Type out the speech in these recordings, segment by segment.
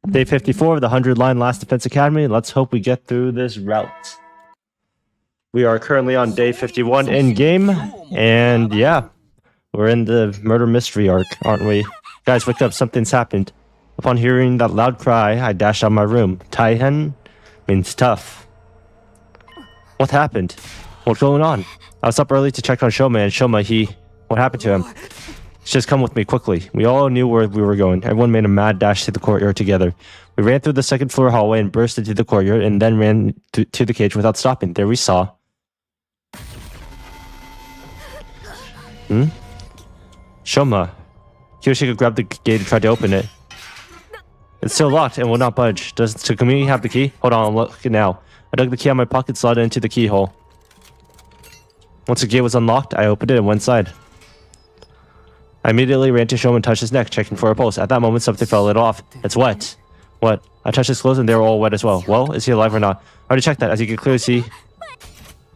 Day 54 of the 100-line Last Defense Academy. Let's hope we get through this route. We are currently on day 51 in-game, and yeah, we're in the murder mystery arc, aren't we? Guys, wake up, something's happened. Upon hearing that loud cry, I dashed out of my room. Taihen means tough. What happened? What's going on? I was up early to check on Shoma, and Shoma, what happened to him? Just come with me quickly. We all knew where we were going. Everyone made a mad dash to the courtyard together. We ran through the second floor hallway and burst into the courtyard, and then ran to the cage without stopping. There we saw... Shoma. Kiyoshi grabbed the gate and tried to open it. It's still locked and will not budge. Does Takumi have the key? Hold on, I'm looking now. I dug the key out of my pocket, slid it into the keyhole. Once the gate was unlocked, I opened it and went inside. I immediately ran to Shoma and touched his neck, checking for a pulse. At that moment, something fell a little off. It's wet. What? I touched his clothes and they were all wet as well. Well, is he alive or not? I already checked that. As you can clearly see,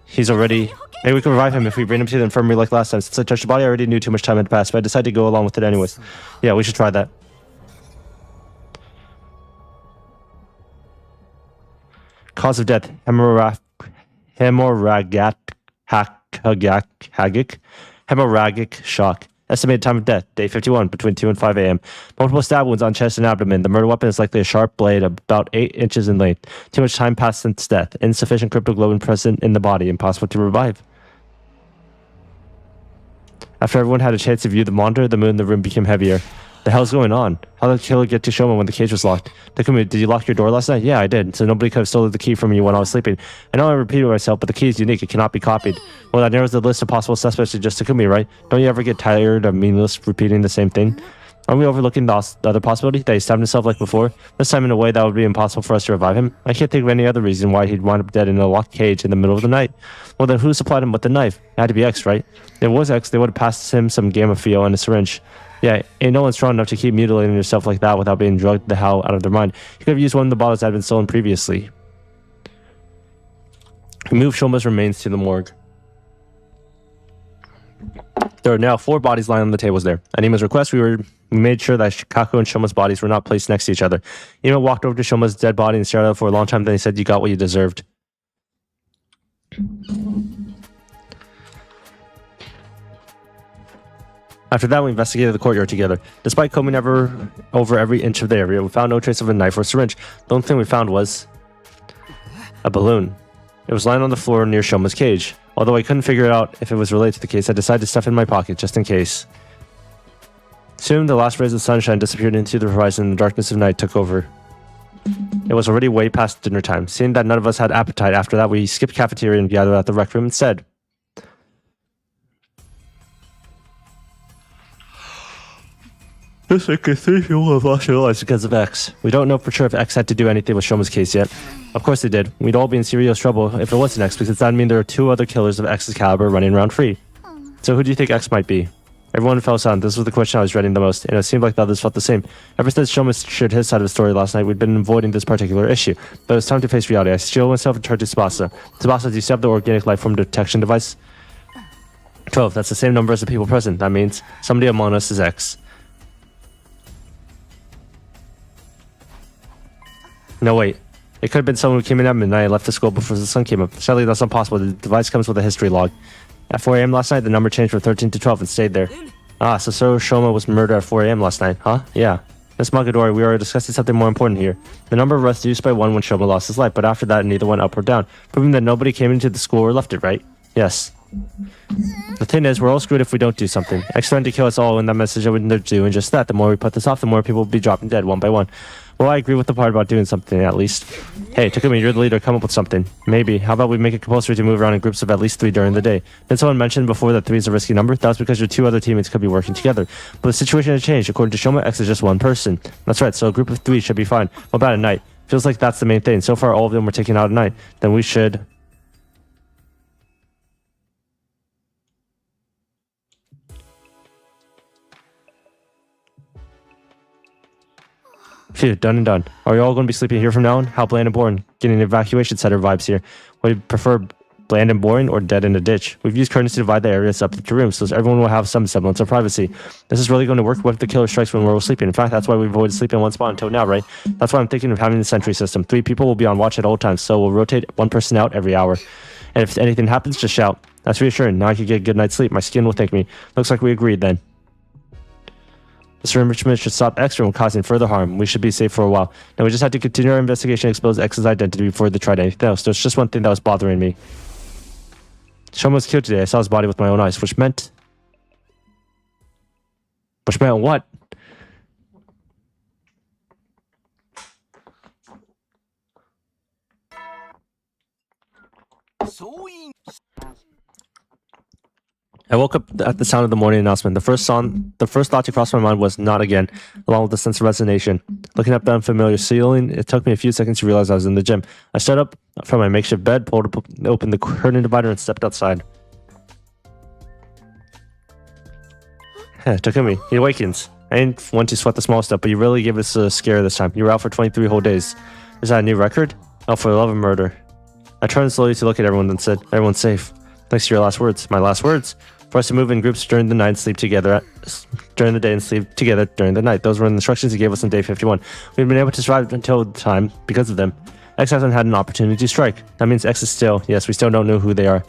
he's already... Maybe we can revive him if we bring him to the infirmary like last time. Since I touched the body, I already knew too much time had passed, but I decided to go along with it anyways. Yeah, we should try that. Cause of death, hemorrhagic shock. Estimated time of death, day 51, between 2 and 5 a.m. Multiple stab wounds on chest and abdomen. The murder weapon is likely a sharp blade about 8 inches in length. Too much time passed since death. Insufficient cryptoglobin present in the body. Impossible to revive. After everyone had a chance to view the monitor, the mood in the room became heavier. The hell's going on? How did the killer get to Shoma when the cage was locked? Takumi, did you lock your door last night? Yeah, I did. So nobody could have stolen the key from you when I was sleeping. I know I repeated myself, but the key is unique. It cannot be copied. Well, that narrows the list of possible suspects to just Takumi, right? Don't you ever get tired of meaningless repeating the same thing? Are we overlooking the other possibility? That he stabbed himself like before? This time in a way that would be impossible for us to revive him? I can't think of any other reason why he'd wind up dead in a locked cage in the middle of the night. Well, then who supplied him with the knife? It had to be X, right? If it was X, they would have passed him some gamma feel and a syringe. Yeah, ain't no one strong enough to keep mutilating yourself like that without being drugged the hell out of their mind. You could have used one of the bottles that had been stolen previously. He moved Shoma's remains to the morgue. There are now 4 bodies lying on the tables there. At Ima's request, we made sure that Shikaku and Shoma's bodies were not placed next to each other. Ima walked over to Shoma's dead body and stared at it for a long time, then he said, "You got what you deserved." After that, we investigated the courtyard together. Despite combing over every inch of the area, we found no trace of a knife or syringe. The only thing we found was a balloon. It was lying on the floor near Shoma's cage. Although I couldn't figure out if it was related to the case, I decided to stuff it in my pocket just in case. Soon, the last rays of sunshine disappeared into the horizon and the darkness of night took over. It was already way past dinner time. Seeing that none of us had appetite after that, we skipped cafeteria and gathered at the rec room instead. This accusation was rationalized because of X. We don't know for sure if X had to do anything with Shoma's case yet. Of course they did. We'd all be in serious trouble if it wasn't X, because that would mean there are 2 other killers of X's caliber running around free. So who do you think X might be? Everyone fell silent. This was the question I was dreading the most, and it seemed like the others felt the same. Ever since Shoma shared his side of the story last night, we'd been avoiding this particular issue. But it was time to face reality. I steeled myself and turned to Tsubasa. Tsubasa, do you still have the organic life form detection device? 12. That's the same number as the people present. That means somebody among us is X. No, wait. It could have been someone who came in at midnight and left the school before the sun came up. Sadly, that's not possible. The device comes with a history log. At 4 a.m. last night, the number changed from 13 to 12 and stayed there. Ah, so Shoma was murdered at 4 a.m. last night, huh? Yeah. Miss Magadori, we are discussing something more important here. The number was reduced by 1 when Shoma lost his life, but after that, neither went up or down, proving that nobody came into the school or left it, right? Yes. The thing is, we're all screwed if we don't do something. X threatened to kill us all in that message, I wouldn't do, and just that. The more we put this off, the more people will be dropping dead one by one. Well, I agree with the part about doing something, at least. Hey, Takumi, you're the leader. Come up with something. Maybe. How about we make it compulsory to move around in groups of at least 3 during the day? Didn't someone mention before that 3 is a risky number? That was because your 2 other teammates could be working together. But the situation has changed. According to Shoma, X is just 1 person. That's right, so a group of 3 should be fine. What about at night? Feels like that's the main thing. So far, all of them were taken out at night. Then we should... Phew, done and done. Are we all going to be sleeping here from now on? How bland and boring. Getting evacuation center vibes here. Would you prefer bland and boring, or dead in a ditch. We've used curtains to divide the areas up into rooms, so everyone will have some semblance of privacy. This is really going to work. What if the killer strikes when we're all sleeping? In fact, that's why we've avoided sleeping in one spot until now, right? That's why I'm thinking of having the sentry system. 3 people will be on watch at all times, so we'll rotate one person out every hour. And if anything happens, just shout. That's reassuring. Now I can get a good night's sleep. My skin will thank me. Looks like we agreed then. This enrichment should stop X from causing further harm. We should be safe for a while. Now we just had to continue our investigation and expose X's identity before they tried anything else. There's just one thing that was bothering me. Shoma was killed today. I saw his body with my own eyes, which meant what? I woke up at the sound of the morning announcement. The first thought to cross my mind was not again, along with a sense of resignation. Looking up the unfamiliar ceiling, it took me a few seconds to realize I was in the gym. I stood up from my makeshift bed, pulled open the curtain divider, and stepped outside. Takumi, he awakens. I didn't want to sweat the small stuff, but you really gave us a scare this time. You were out for 23 whole days. Is that a new record? Oh, for the love of murder. I turned slowly to look at everyone and said, everyone's safe. Thanks to your last words. My last words? For us to move in groups during the night and sleep together during the day and sleep together during the night. Those were the instructions he gave us on day 51. We've been able to survive until the time because of them. X hasn't had an opportunity to strike. That means X is still, yes, we still don't know who they are.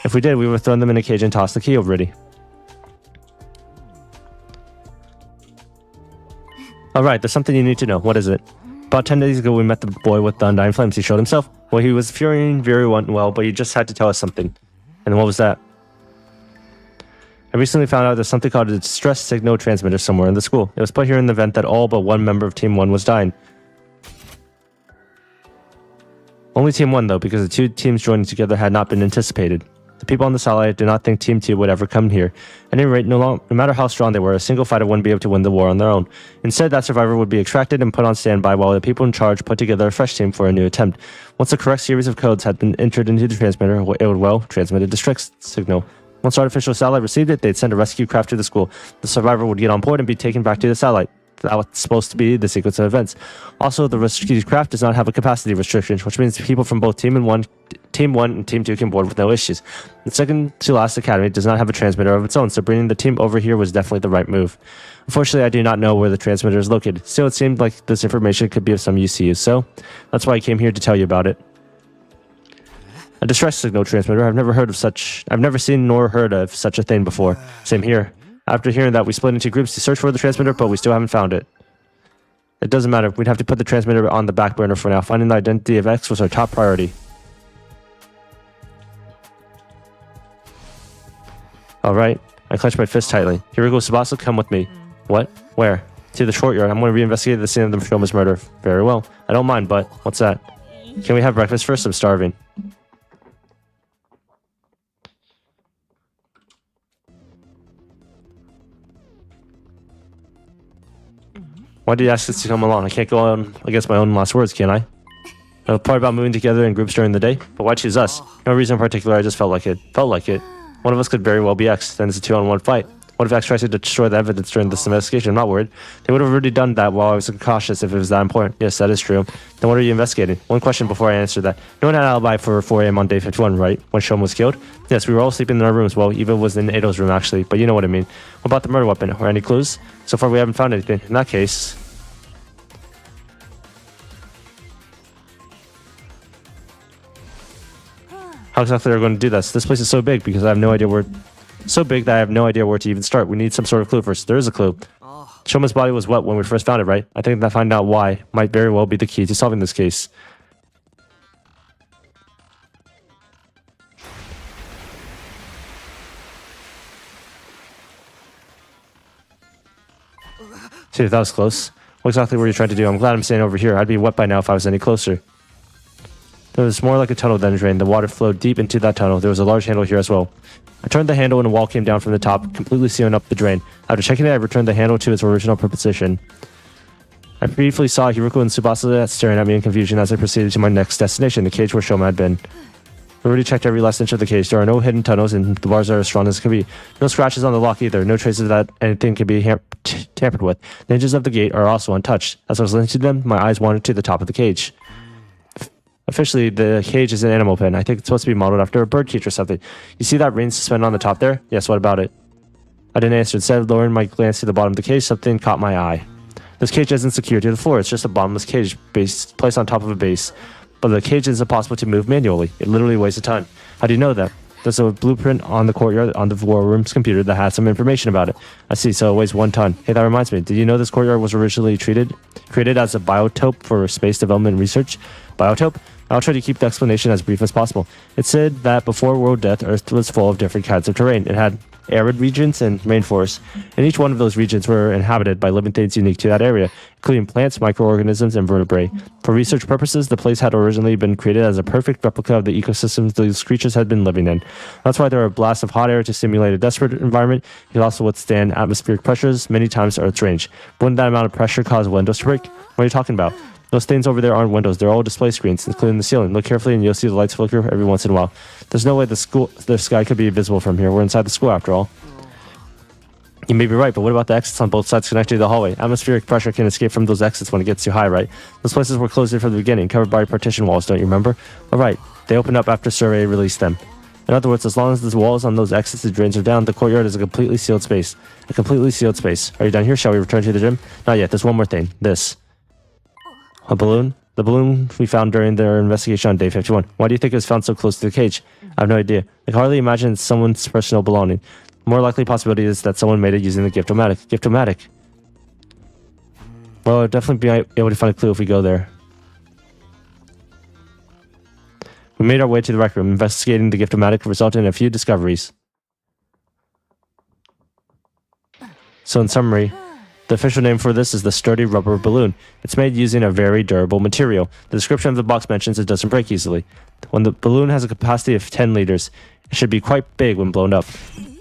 If we did, we would have thrown them in a cage and tossed the key already. Alright, there's something you need to know. What is it? About 10 days ago, we met the boy with the undying flames. He showed himself. Well, he was fearing very well, but he just had to tell us something. And what was that? I recently found out there's something called a distress signal transmitter somewhere in the school. It was put here in the event that all but one member of Team 1 was dying. Only Team 1 though, because the 2 teams joining together had not been anticipated. The people on the satellite did not think Team 2 would ever come here. At any rate, no matter how strong they were, a single fighter wouldn't be able to win the war on their own. Instead, that survivor would be extracted and put on standby while the people in charge put together a fresh team for a new attempt. Once the correct series of codes had been entered into the transmitter, it would, transmit a distress signal. Once our artificial satellite received it, they'd send a rescue craft to the school. The survivor would get on board and be taken back to the satellite. That was supposed to be the sequence of events. Also, the rescue craft does not have a capacity restriction, which means people from both Team 1 and Team 2 can board with no issues. The second to last academy does not have a transmitter of its own, so bringing the team over here was definitely the right move. Unfortunately, I do not know where the transmitter is located. Still, it seemed like this information could be of some use to you, so that's why I came here to tell you about it. A distress signal transmitter. I've never seen nor heard of such a thing before. Same here. After hearing that, we split into groups to search for the transmitter, but we still haven't found it. It doesn't matter. We'd have to put the transmitter on the back burner for now. Finding the identity of X was our top priority. Alright. I clenched my fist tightly. Here we go, Tsubasa, come with me. What? Where? To the courtyard. I'm going to reinvestigate the scene of the Shoma's murder. Very well. I don't mind, but what's that? Can we have breakfast first? I'm starving. Why did you ask us to come along? I can't go on against my own last words, can I? The part about moving together in groups during the day? But why choose us? No reason in particular, I just felt like it. One of us could very well be X, then it's a 2-on-1 fight. What if X tries to destroy the evidence during this investigation? I'm not worried. They would have already done that while I was cautious if it was that important. Yes, that is true. Then what are you investigating? One question before I answer that. No one had an alibi for 4 a.m. on day 51, right? When Shoma was killed? Yes, we were all sleeping in our rooms. Well, Eva was in Edo's room, actually. But you know what I mean. What about the murder weapon? Or any clues? So far, we haven't found anything. In that case... How exactly are we going to do this? This place is so big because I have no idea where... So big that I have no idea where to even start. We need some sort of clue first. There is a clue. Shoma's body was wet when we first found it, right? I think that finding out why might very well be the key to solving this case. See, that was close. What exactly were you trying to do? I'm glad I'm standing over here. I'd be wet by now if I was any closer. It was more like a tunnel than a drain. The water flowed deep into that tunnel. There was a large handle here as well. I turned the handle and a wall came down from the top, completely sealing up the drain. After checking it, I returned the handle to its original position. I briefly saw Hiruko and Tsubasa staring at me in confusion as I proceeded to my next destination, the cage where Shoma had been. I already checked every last inch of the cage. There are no hidden tunnels and the bars are as strong as can be. No scratches on the lock either. No traces that anything can be tampered with. The hinges of the gate are also untouched. As I was listening to them, my eyes wandered to the top of the cage. A Officially, the cage is an animal pen. I think it's supposed to be modeled after a bird cage or something. You see that ring suspended on the top there? Yes, what about it? I didn't answer. Instead of lowering my glance to the bottom of the cage, something caught my eye. This cage isn't secured to the floor. It's just a bottomless cage placed on top of a base. But the cage is impossible to move manually. It literally weighs a ton. How do you know that? There's a blueprint on the courtyard on the war room's computer that has some information about it. I see, so it weighs 1 ton. Hey, that reminds me. Did you know this courtyard was originally created as a biotope for space development research? Biotope? I'll try to keep the explanation as brief as possible. It said that before world death, Earth was full of different kinds of terrain. It had arid regions and rainforests, and each one of those regions were inhabited by living things unique to that area, including plants, microorganisms, and vertebrae. For research purposes, the place had originally been created as a perfect replica of the ecosystems these creatures had been living in. That's why there are blasts of hot air to simulate a desperate environment. It can also withstand atmospheric pressures many times Earth's range. Wouldn't that amount of pressure cause windows to break? What are you talking about? Those things over there aren't windows. They're all display screens, including the ceiling. Look carefully and you'll see the lights flicker every once in a while. There's no way the sky could be visible from here. We're inside the school after all. You may be right, but what about the exits on both sides connected to the hallway? Atmospheric pressure can escape from those exits when it gets too high, right? Those places were closed in from the beginning, covered by partition walls, don't you remember? Alright, they opened up after Survey released them. In other words, as long as the walls on those exits and drains are down, the courtyard is a completely sealed space. A completely sealed space. Are you done here? Shall we return to the gym? Not yet, there's one more thing. This. A balloon? The balloon we found during their investigation on day 51. Why do you think it was found so close to the cage? I have no idea. I can hardly imagine it's someone's personal belonging. More likely possibility is that someone made it using the Gift-O-Matic. Gift-O-Matic. Well, I'll definitely be able to find a clue if we go there. We made our way to the rec room. Investigating the Gift-O-Matic resulted in a few discoveries. So in summary, the official name for this is the sturdy rubber balloon. It's made using a very durable material. The description of the box mentions it doesn't break easily. When the balloon has a capacity of 10 liters, it should be quite big when blown up.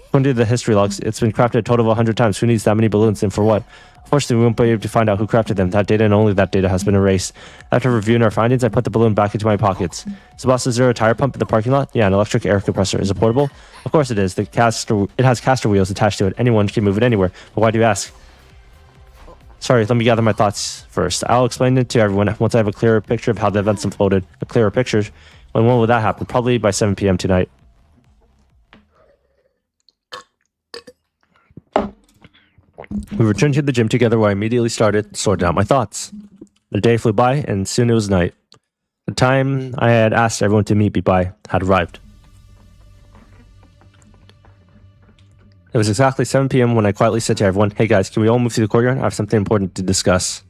According to the history logs, it's been crafted a total of 100 times. Who needs that many balloons and for what? Unfortunately, we won't be able to find out who crafted them. That data and only that data has been erased. After reviewing our findings, I put the balloon back into my pockets. So boss, is there a tire pump in the parking lot? Yeah, an electric air compressor. Is it portable? Of course it is. It has caster wheels attached to it. Anyone can move it anywhere. But why do you ask? Sorry, let me gather my thoughts first. I'll explain it to everyone once I have a clearer picture of how the events unfolded. A clearer picture? When will that happen? Probably by 7 p.m. tonight. We returned to the gym together where I immediately started sorting out my thoughts. The day flew by and soon it was night. The time I had asked everyone to meet me by had arrived. It was exactly 7 p.m. when I quietly said to everyone, "Hey guys, can we all move to the courtyard? I have something important to discuss."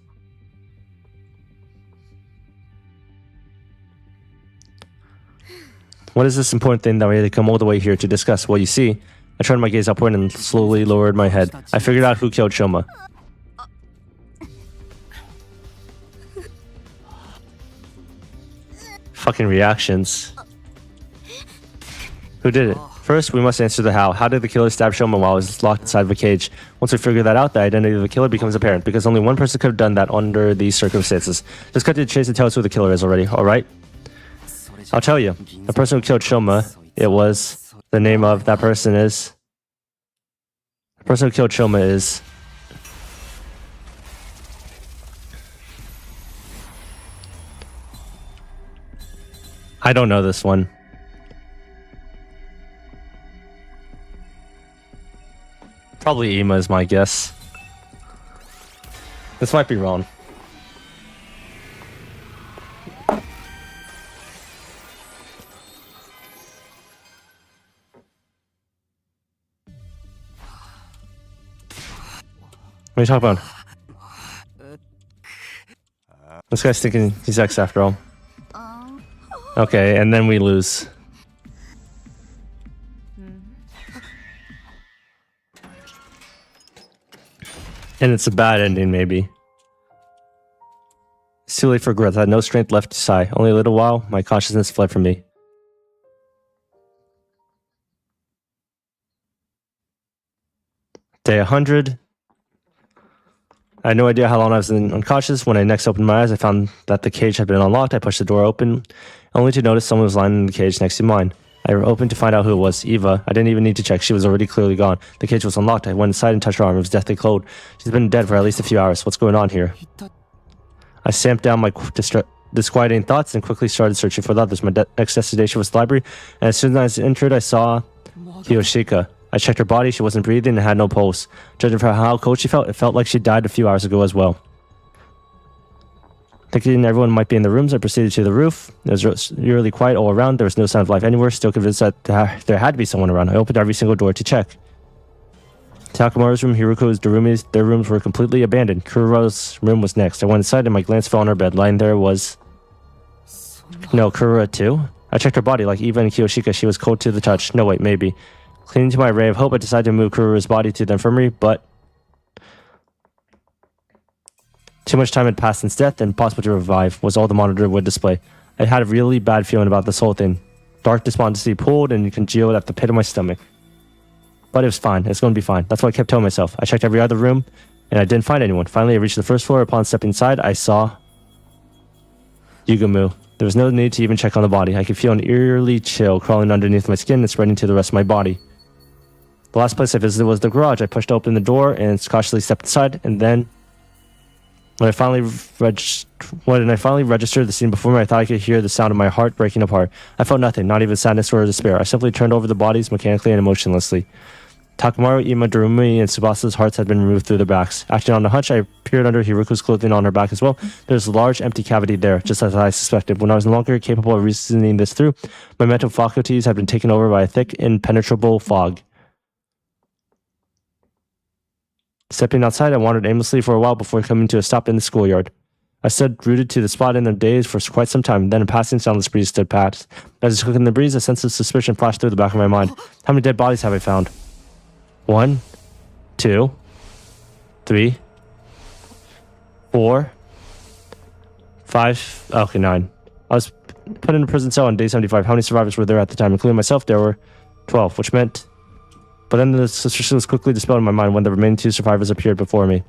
What is this important thing that we had to come all the way here to discuss? Well, you see, I turned my gaze upward and slowly lowered my head. I figured out who killed Shoma. Fucking reactions. Who did it? First, we must answer the how. How did the killer stab Shoma while he was locked inside of a cage? Once we figure that out, the identity of the killer becomes apparent, because only one person could have done that under these circumstances. Just cut to the chase and tell us who the killer is already, alright? I'll tell you. The person who killed Shoma, it was... The name of that person is... The person who killed Shoma is... I don't know this one. Probably Ima is my guess. This might be wrong. What are you talking about? This guy's thinking he's X after all. Okay, and then we lose. And it's a bad ending, maybe. It's too late for growth. I had no strength left to sigh. Only a little while, my consciousness fled from me. Day 100. I had no idea how long I was unconscious. When I next opened my eyes, I found that the cage had been unlocked. I pushed the door open, only to notice someone was lying in the cage next to mine. I opened to find out who it was. Eva. I didn't even need to check. She was already clearly gone. The cage was unlocked. I went inside and touched her arm. It was deathly cold. She's been dead for at least a few hours. What's going on here? I stamped down my disquieting thoughts and quickly started searching for the others. My next destination was the library, and as soon as I entered, I saw Kiyoshika. I checked her body. She wasn't breathing and had no pulse. Judging from how cold she felt, it felt like she died a few hours ago as well. Thinking everyone might be in the rooms, I proceeded to the roof. It was eerily quiet all around. There was no sign of life anywhere. Still convinced that there had to be someone around. I opened every single door to check. Takamaru's room, Hiroko's, Darumi's, their rooms were completely abandoned. Kurura's room was next. I went inside and my glance fell on her bed. Lying there was... No, Kurura too? I checked her body like Eva and Kiyoshika. She was cold to the touch. No, wait, maybe. Clinging to my ray of hope, I decided to move Kurura's body to the infirmary, but... Too much time had passed since death, and impossible to revive, was all the monitor would display. I had a really bad feeling about this whole thing. Dark despondency pulled and congealed at the pit of my stomach. But it was fine. It's going to be fine. That's what I kept telling myself. I checked every other room, and I didn't find anyone. Finally, I reached the first floor. Upon stepping inside, I saw Yugumu. There was no need to even check on the body. I could feel an eerily chill crawling underneath my skin and spreading to the rest of my body. The last place I visited was the garage. I pushed open the door and cautiously stepped inside, and then... When I finally registered the scene before me, I thought I could hear the sound of my heart breaking apart. I felt nothing, not even sadness or despair. I simply turned over the bodies mechanically and emotionlessly. Takamaru, Ima, Darumi, and Tsubasa's hearts had been removed through their backs. Acting on a hunch, I peered under Hiroko's clothing on her back as well. There was a large empty cavity there, just as I suspected. When I was no longer capable of reasoning this through, my mental faculties had been taken over by a thick, impenetrable fog. Stepping outside, I wandered aimlessly for a while before coming to a stop in the schoolyard. I stood rooted to the spot in the daze for quite some time. Then a passing soundless breeze stood past. As I took in the breeze, a sense of suspicion flashed through the back of my mind. How many dead bodies have I found? 1, 2, 3, 4, 5. Okay, 9. I was put in a prison cell on day 75. How many survivors were there at the time? Including myself, there were 12, which meant... But then the suspicion was quickly dispelled in my mind when the remaining 2 survivors appeared before me.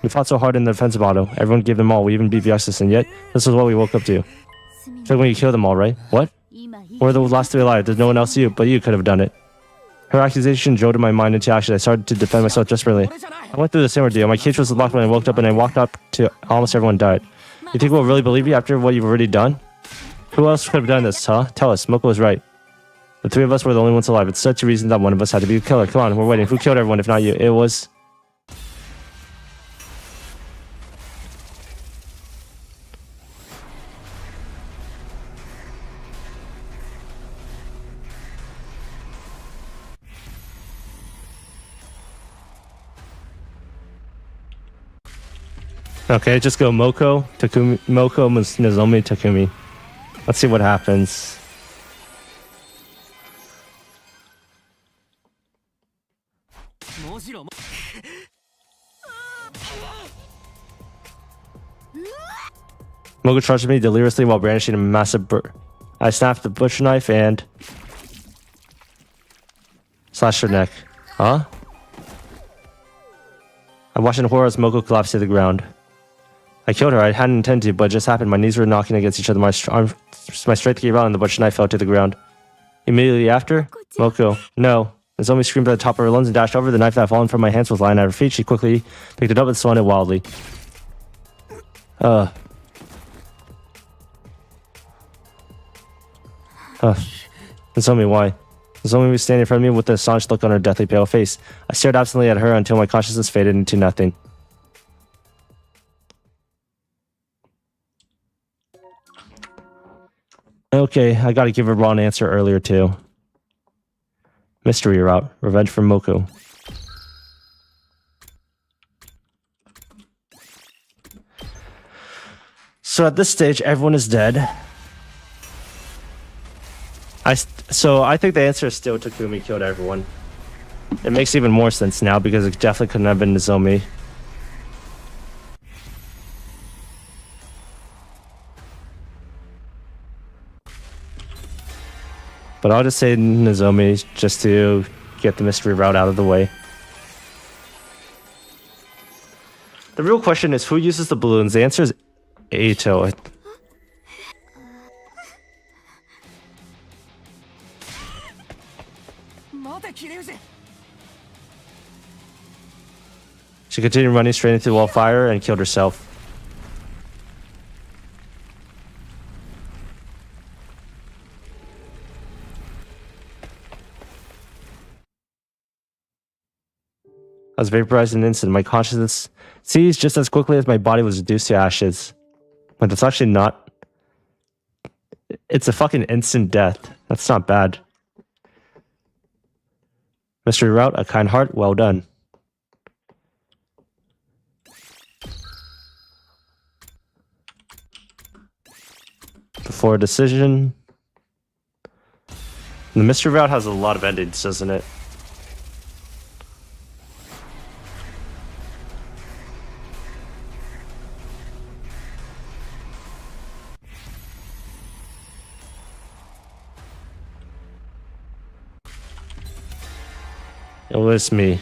We fought so hard in the defensive auto. Everyone gave them all. We even beat Vyaksis, and yet, this is what we woke up to. It's like when you kill them all, right? What? We're the last 3 alive. There's no one else but you could have done it. Her accusation jolted my mind into action. I started to defend myself desperately. I went through the same ordeal. My cage was locked when I woke up, and I walked up to almost everyone died. You think we'll really believe you after what you've already done? Who else could have done this, huh? Tell us. Moko was right. The 3 of us were the only ones alive. It's such a reason that one of us had to be a killer. Come on, we're waiting. Who killed everyone if not you? It was... Okay, just go Moko, Takumi, Moko, Nozomi, Takumi. Let's see what happens. Moko charged me deliriously while brandishing a massive I snapped the butcher knife and slashed her neck. Huh? I watched in horror as Moko collapsed to the ground. I killed her. I hadn't intended to, but it just happened. My knees were knocking against each other. My strength gave out and the butcher knife fell to the ground. Immediately after, Moko, no. Nozomi screamed at the top of her lungs and dashed over. The knife that had fallen from my hands was lying at her feet. She quickly picked it up and swung it wildly. Nozomi, why? Nozomi was standing in front of me with an astonished look on her deathly pale face. I stared absently at her until my consciousness faded into nothing. Okay, I gotta give a wrong answer earlier too. Mystery route. Revenge for Moko. So at this stage, everyone is dead. So I think the answer is still Takumi killed everyone. It makes even more sense now because it definitely couldn't have been Nozomi. But I'll just say Nozomi just to get the mystery route out of the way. The real question is who uses the balloons? The answer is Eito. She continued running straight into the wall of fire and killed herself. I was vaporized in an instant. My consciousness seized just as quickly as my body was reduced to ashes. But that's actually not... It's a fucking instant death. That's not bad. Mystery route, a kind heart, well done. Before a decision. The mystery route has a lot of endings, doesn't it? It was me.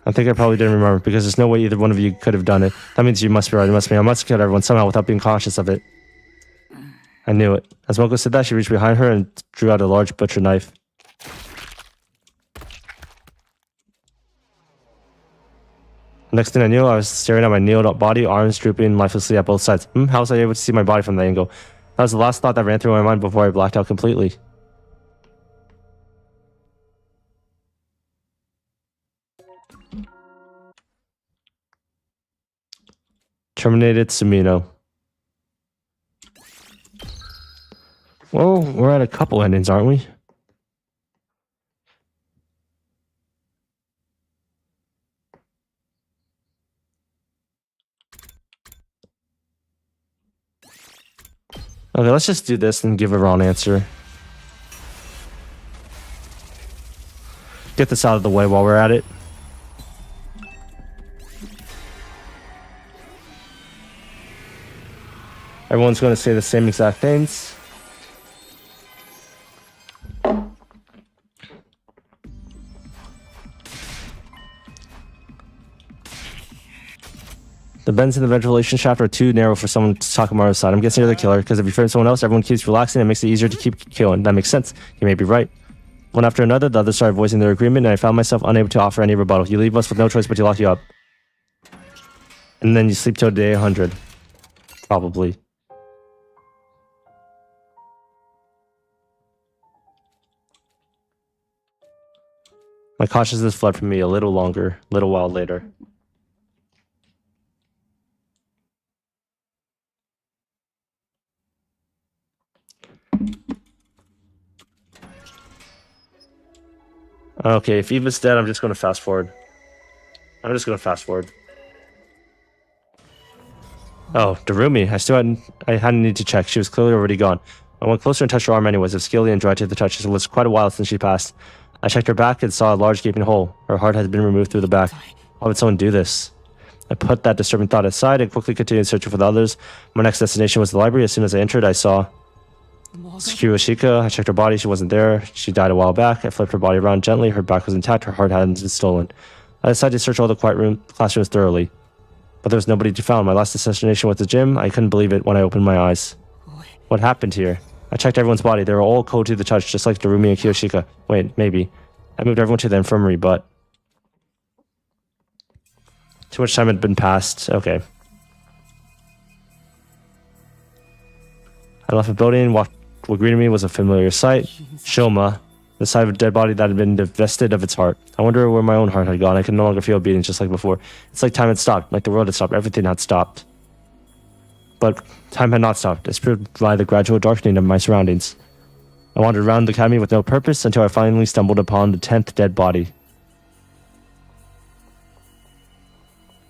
I think I probably didn't remember because there's no way either one of you could have done it. That means you must be right. It must be. I must have killed everyone somehow without being conscious of it. I knew it. As Moko said that, she reached behind her and drew out a large butcher knife. Next thing I knew, I was staring at my nailed up body, arms drooping lifelessly at both sides. How was I able to see my body from that angle? That was the last thought that ran through my mind before I blacked out completely. Terminated Sumino. Well, we're at a couple endings, aren't we? Okay, let's just do this and give a wrong answer. Get this out of the way while we're at it. Everyone's going to say the same exact things. The bends in the ventilation shaft are too narrow for someone to Takamaru's side. I'm guessing you're the killer, because if you fear someone else, everyone keeps relaxing and it makes it easier to keep killing. That makes sense. You may be right. One after another, the others started voicing their agreement, and I found myself unable to offer any rebuttal. You leave us with no choice but to lock you up. And then you sleep till day 100. Probably. My consciousness fled from me a little while later. Okay, if Eva's dead, I'm just going to fast forward. Oh, Darumi. I hadn't need to check. She was clearly already gone. I went closer and touched her arm anyways. It was scaly and dry to the touch. It was quite a while since she passed. I checked her back and saw a large gaping hole. Her heart had been removed through the back. Why would someone do this? I put that disturbing thought aside and quickly continued searching for the others. My next destination was the library. As soon as I entered, I saw Kiyoshika. I checked her body. She wasn't there. She died a while back. I flipped her body around gently. Her back was intact. Her heart hadn't been stolen. I decided to search all the classrooms thoroughly. But there was nobody to be found. My last destination was the gym. I couldn't believe it when I opened my eyes. What happened here? I checked everyone's body. They were all cold to the touch, just like Darumi and Kiyoshika. Wait, maybe. I moved everyone to the infirmary, but... Too much time had been passed. Okay. I left the building. What greeted me was a familiar sight. Shoma, the side of a dead body that had been divested of its heart. I wonder where my own heart had gone. I could no longer feel beating just like before. It's like time had stopped, like the world had stopped. Everything had stopped. But time had not stopped. It's proved by the gradual darkening of my surroundings. I wandered around the academy with no purpose until I finally stumbled upon the 10th dead body.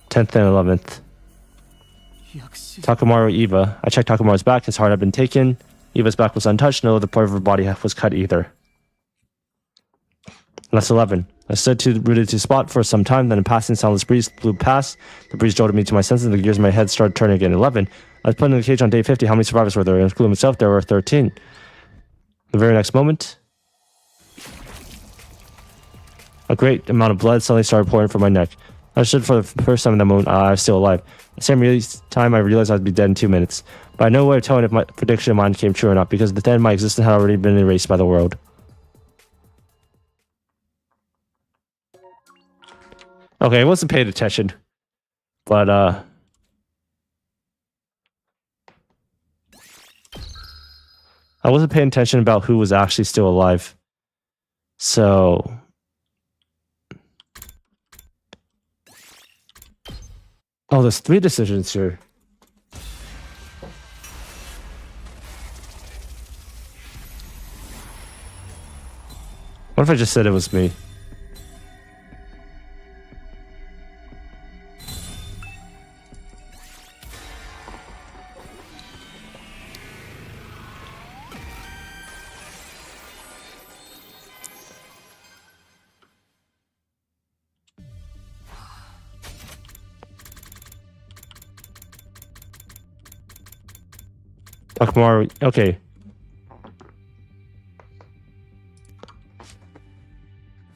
10th and 11th. Takamaru Eva. I checked Takamaru's back. His heart had been taken. Eva's back was untouched. No other part of her body was cut either. That's 11. I stood rooted to the spot for some time, then a passing soundless breeze blew past. The breeze jolted me to my senses, and the gears in my head started turning again. 11. I was put in the cage on day 50. How many survivors were there? Including myself, there were 13. The very next moment, a great amount of blood suddenly started pouring from my neck. I stood for the first time in that moment. I was still alive. The same time, I realized I'd be dead in 2 minutes. But I had no way of telling if my prediction of mine came true or not, because then my existence had already been erased by the world. Okay, I wasn't paying attention. But, I wasn't paying attention about who was actually still alive. So... Oh, there's 3 decisions here. What if I just said it was me? Akamaru, okay.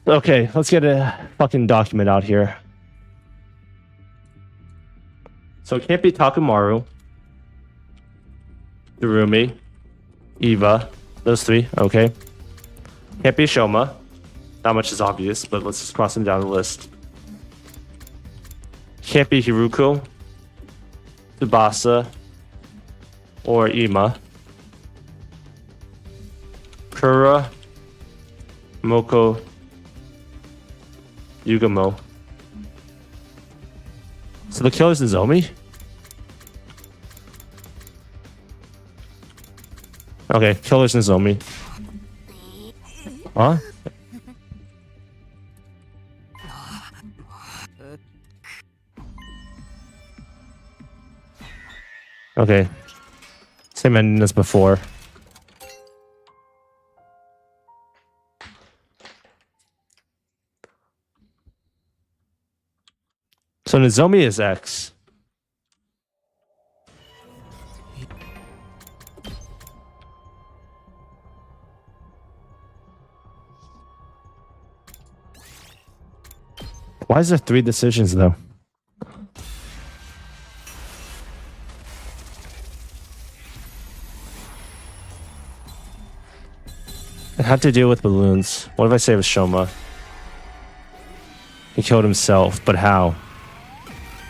Okay, let's get a fucking document out here. So it can't be Takamaru, Durumi, Eva, those 3, okay. Can't be Shoma. Not much is obvious, but let's just cross them down the list. Can't be Hiruko, Tsubasa, or Ima. Kura, Moko, Yugamo. So the killer's Nozomi? Okay, killer's Nozomi. Huh? Okay. Same ending as before. So Nozomi is X. Why is there 3 decisions though? It had to deal with balloons. What if I say it was Shoma? He killed himself, but how?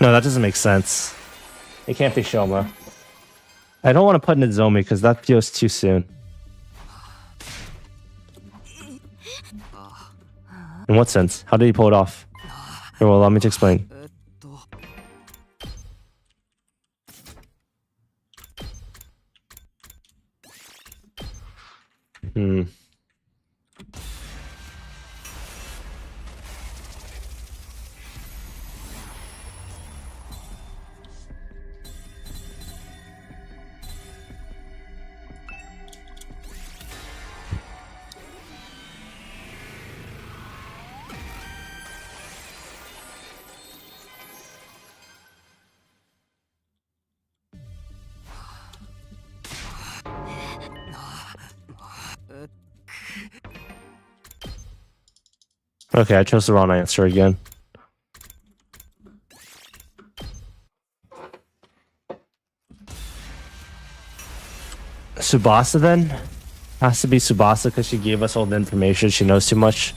No, that doesn't make sense. It can't be Shoma. I don't want to put Nozomi because that feels too soon. In what sense? How did he pull it off? Here, well, allow me to explain. Okay, I chose the wrong answer again. Tsubasa then? Has to be Tsubasa because she gave us all the information. She knows too much.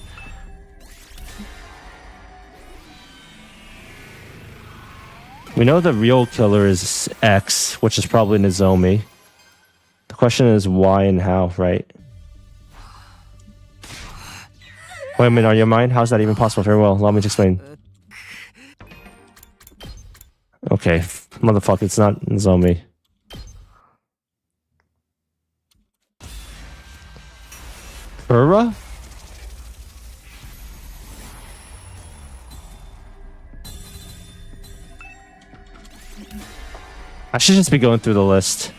We know the real killer is X, which is probably Nozomi. The question is why and how, right? Wait a minute, on your mind? How's that even possible? Very well, allow me to explain. Okay, motherfucker, it's not Nozomi. Kura? I should just be going through the list.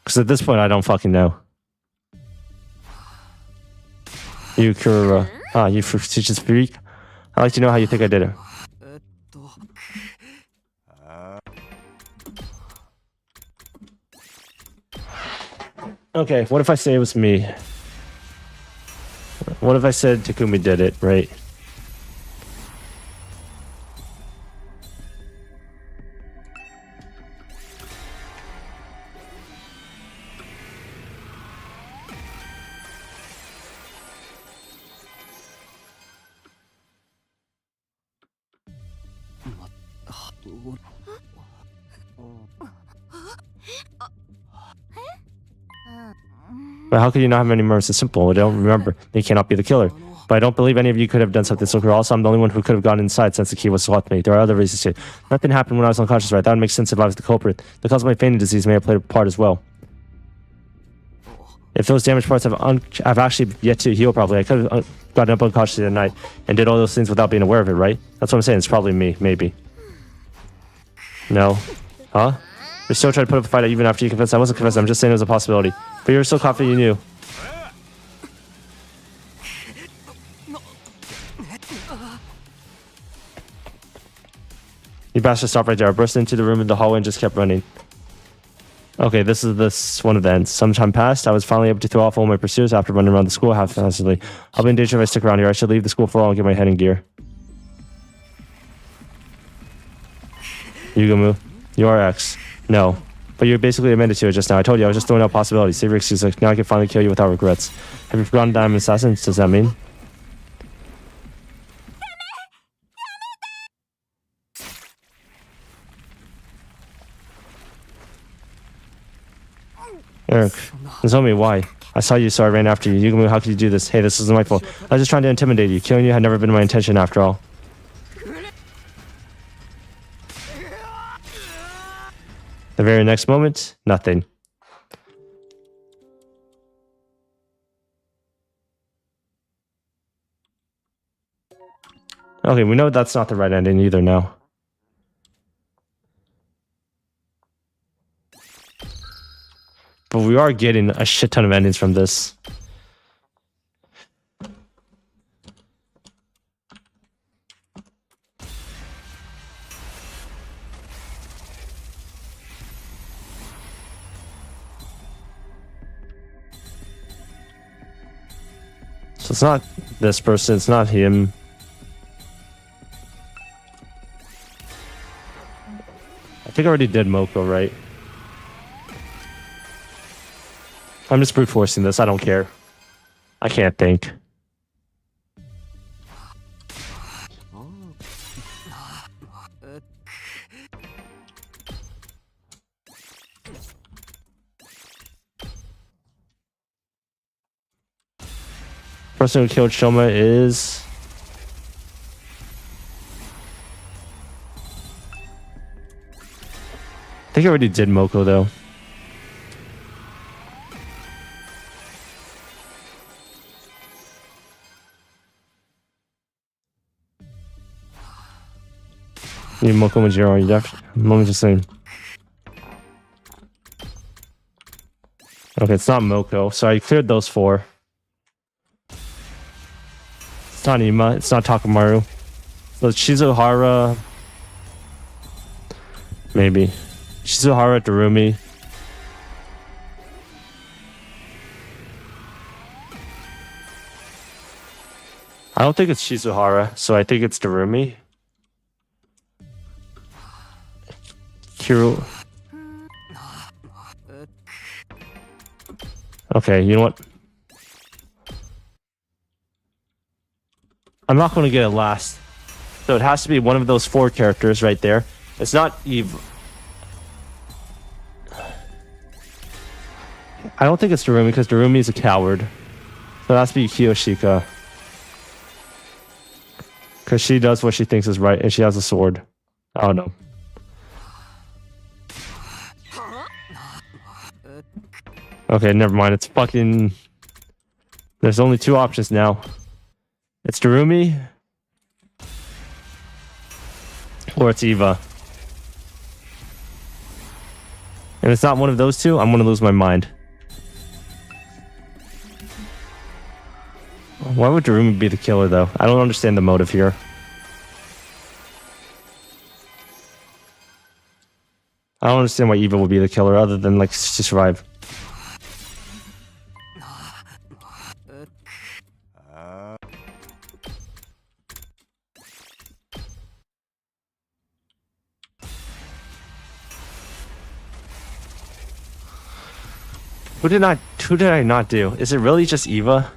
Because at this point, I don't fucking know. You, Kura. Ah, you fictitious freak. I'd like to know how you think I did it. Okay, what if I say it was me? What if I said Takumi did it, right? But how could you not have any memories? It's simple. I don't remember. They cannot be the killer. But I don't believe any of you could have done something so cruel. Also, I'm the only one who could have gone inside since the key was with me. There are other reasons too. Nothing happened when I was unconscious, right? That would make sense if I was the culprit. The cause of my fainting disease may have played a part as well. If those damaged parts have actually yet to heal properly, I could have gotten up unconsciously at night and did all those things without being aware of it, right? That's what I'm saying. It's probably me, maybe. No. Huh? You're still trying to put up a fight even after you confessed. I wasn't confessed. I'm just saying it was a possibility. But you're still confident you knew. You bastard, stop right there. I burst into the room in the hallway and just kept running. Okay, this is one of the ends. Some time passed. I was finally able to throw off all my pursuers after running around the school half-heartedly. I'll be in danger if I stick around here. I should leave the school for a while and get my head in gear. Yugumu, you are X. No. But you basically admitted to it just now. I told you I was just throwing out possibilities. Save your excuse. Now I can finally kill you without regrets. Have you forgotten that I'm an assassin? Does that mean? Eric, tell me why. I saw you, so I ran after you. Yugumu, how could you do this? Hey, this isn't my fault. I was just trying to intimidate you. Killing you had never been my intention after all. The very next moment, nothing. Okay, we know that's not the right ending either now. But we are getting a shit ton of endings from this. So it's not this person, it's not him. I think I already did Moko, right? I'm just brute forcing this, I don't care. I can't think. Person who killed Shoma is... I think I already did Moko though. You Moko Majiro, you definitely... Let me just say. Okay, it's not Moko, so I cleared those four. It's not Ima, it's not Takamaru. So it's Shizuhara... Maybe. Shizuhara, Darumi. I don't think it's Shizuhara, so I think it's Darumi. Kiro. Okay, you know what? I'm not going to get it last. So it has to be one of those four characters right there. It's not Eve. I don't think it's Darumi because Darumi is a coward. So it has to be Kiyoshika. Because she does what she thinks is right and she has a sword. I don't know. Okay, never mind. It's fucking... There's only two options now. It's Darumi. Or it's Eva. And it's not one of those two, I'm gonna lose my mind. Why would Darumi be the killer though? I don't understand the motive here. I don't understand why Eva would be the killer other than like to survive. Who did I not do? Is it really just Eva?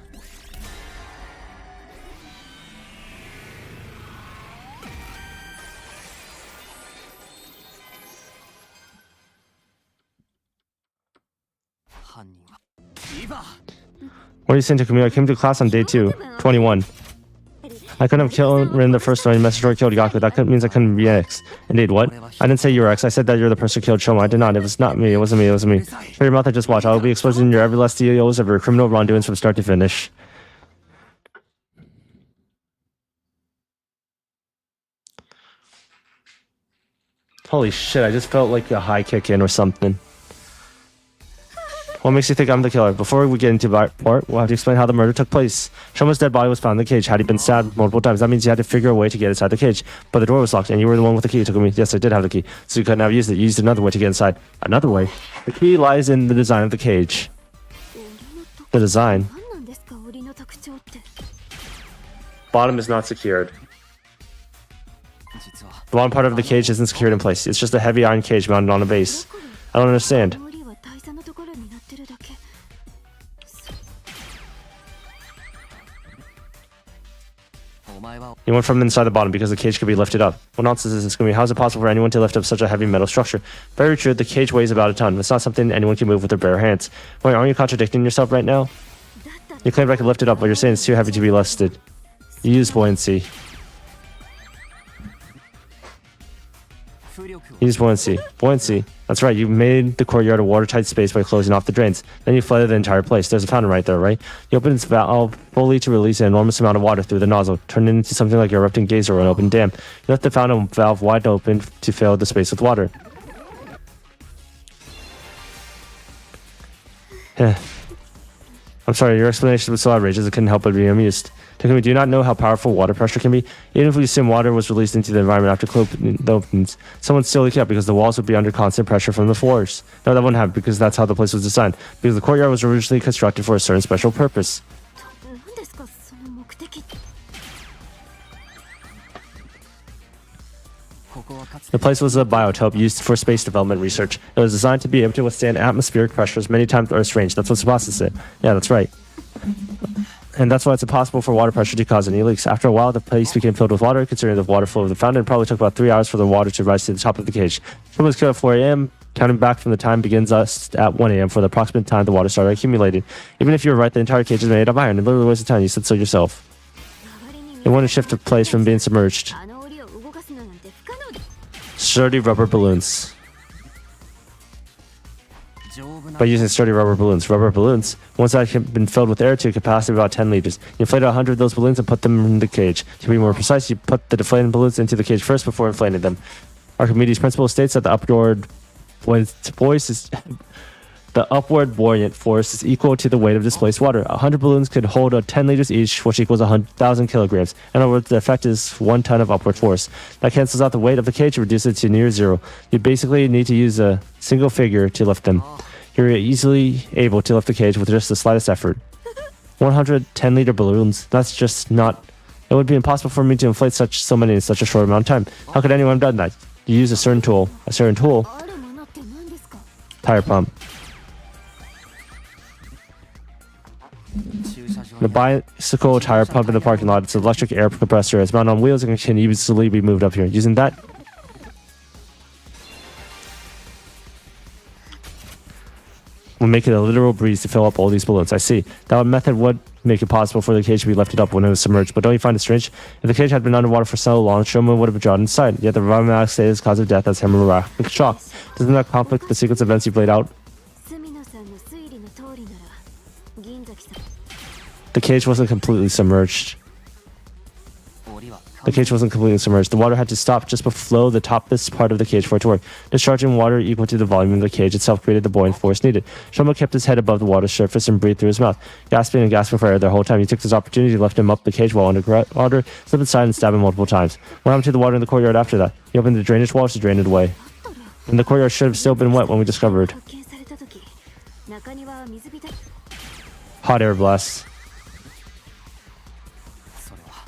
What are you saying to Camille? I came to class on day 2, 21. I couldn't have killed Rin the first time you messaged or killed Yaku. That means I couldn't be X. Indeed, what? I didn't say you were X. I said that you're the person who killed Shoma. I did not. It was not me. It wasn't me. It wasn't me. For your mouth, I just watched. I will be exposing your every last DOs of your criminal wrongdoings from start to finish. Holy shit, I just felt like a high kick in or something. What makes you think I'm the killer? Before we get into that part, we'll have to explain how the murder took place. Shoma's dead body was found in the cage. Had he been stabbed multiple times, that means you had to figure a way to get inside the cage. But the door was locked, and you were the one with the key. It took me. Yes, I did have the key. So you couldn't have used it. You used another way to get inside. Another way? The key lies in the design of the cage. The design. Bottom is not secured. The bottom part of the cage isn't secured in place. It's just a heavy iron cage mounted on a base. I don't understand. You went from inside the bottom because the cage could be lifted up. What nonsense is this going to be? How is it possible for anyone to lift up such a heavy metal structure? Very true, the cage weighs about a ton. It's not something anyone can move with their bare hands. Wait, aren't you contradicting yourself right now? You claimed I could lift it up, but you're saying it's too heavy to be lifted. You use buoyancy. Use buoyancy. Buoyancy. That's right, you made the courtyard a watertight space by closing off the drains. Then you flooded the entire place. There's a fountain right there, right? You opened its valve fully to release an enormous amount of water through the nozzle, turning it into something like an erupting geyser or an open dam. You left the fountain valve wide open to fill the space with water. I'm sorry, your explanation was so outrageous I couldn't help but be amused. Takumi, do you not know how powerful water pressure can be? Even if we assume water was released into the environment after the openings, someone still leak up because the walls would be under constant pressure from the floors. No, that wouldn't happen because that's how the place was designed. Because the courtyard was originally constructed for a certain special purpose. The place was a biotope used for space development research. It was designed to be able to withstand atmospheric pressures many times Earth's range. That's what Tsubasa said. Yeah, that's right. And that's why it's impossible for water pressure to cause any leaks. After a while, the place became filled with water. Considering the water flow of the fountain, it probably took about 3 hours for the water to rise to the top of the cage. It was killed at 4 a.m. Counting back from the time begins us at 1 a.m. for the approximate time the water started accumulating. Even if you're right, the entire cage is made of iron. It literally weighs a ton. You said so yourself. It wouldn't shift the place from being submerged. Sturdy rubber balloons. By using sturdy rubber balloons. Rubber balloons, once that had been filled with air to a capacity of about 10 liters. You inflated 100 of those balloons and put them in the cage. To be more precise, you put the deflating balloons into the cage first before inflating them. Archimedes' principle states that the upward buoyant force is equal to the weight of displaced water. 100 balloons could hold 10 liters each, which equals 100,000 kilograms. In other words, the effect is 1 ton of upward force. That cancels out the weight of the cage and reduces it to near zero. You basically need to use a single figure to lift them. You're easily able to lift the cage with just the slightest effort. 110-liter balloons, that's just not... It would be impossible for me to inflate so many in such a short amount of time. How could anyone have done that? You use a certain tool. A certain tool? Tire pump. The bicycle tire pump in the parking lot. It's an electric air compressor. It's mounted on wheels and can easily be moved up here. Using that... will make it a literal breeze to fill up all these balloons. I see. That method would make it possible for the cage to be lifted up when it was submerged, but don't you find it strange? If the cage had been underwater for so long, Shoma would have been drawn inside, yet the automatic status cause of death as hemorrhagic shock. Doesn't that conflict the sequence of events you've laid out? The cage wasn't completely submerged. The cage wasn't completely submerged. The water had to stop just below the topmost part of the cage for it to work. Discharging water equal to the volume of the cage itself created the buoyant force needed. Shoma kept his head above the water's surface and breathed through his mouth, gasping and gasping for air the whole time. He took this opportunity to lift him up the cage while underwater, slip inside and stab him multiple times. What happened to the water in the courtyard after that? He opened the drainage walls to drain it away. And the courtyard should have still been wet when we discovered. Hot air blast.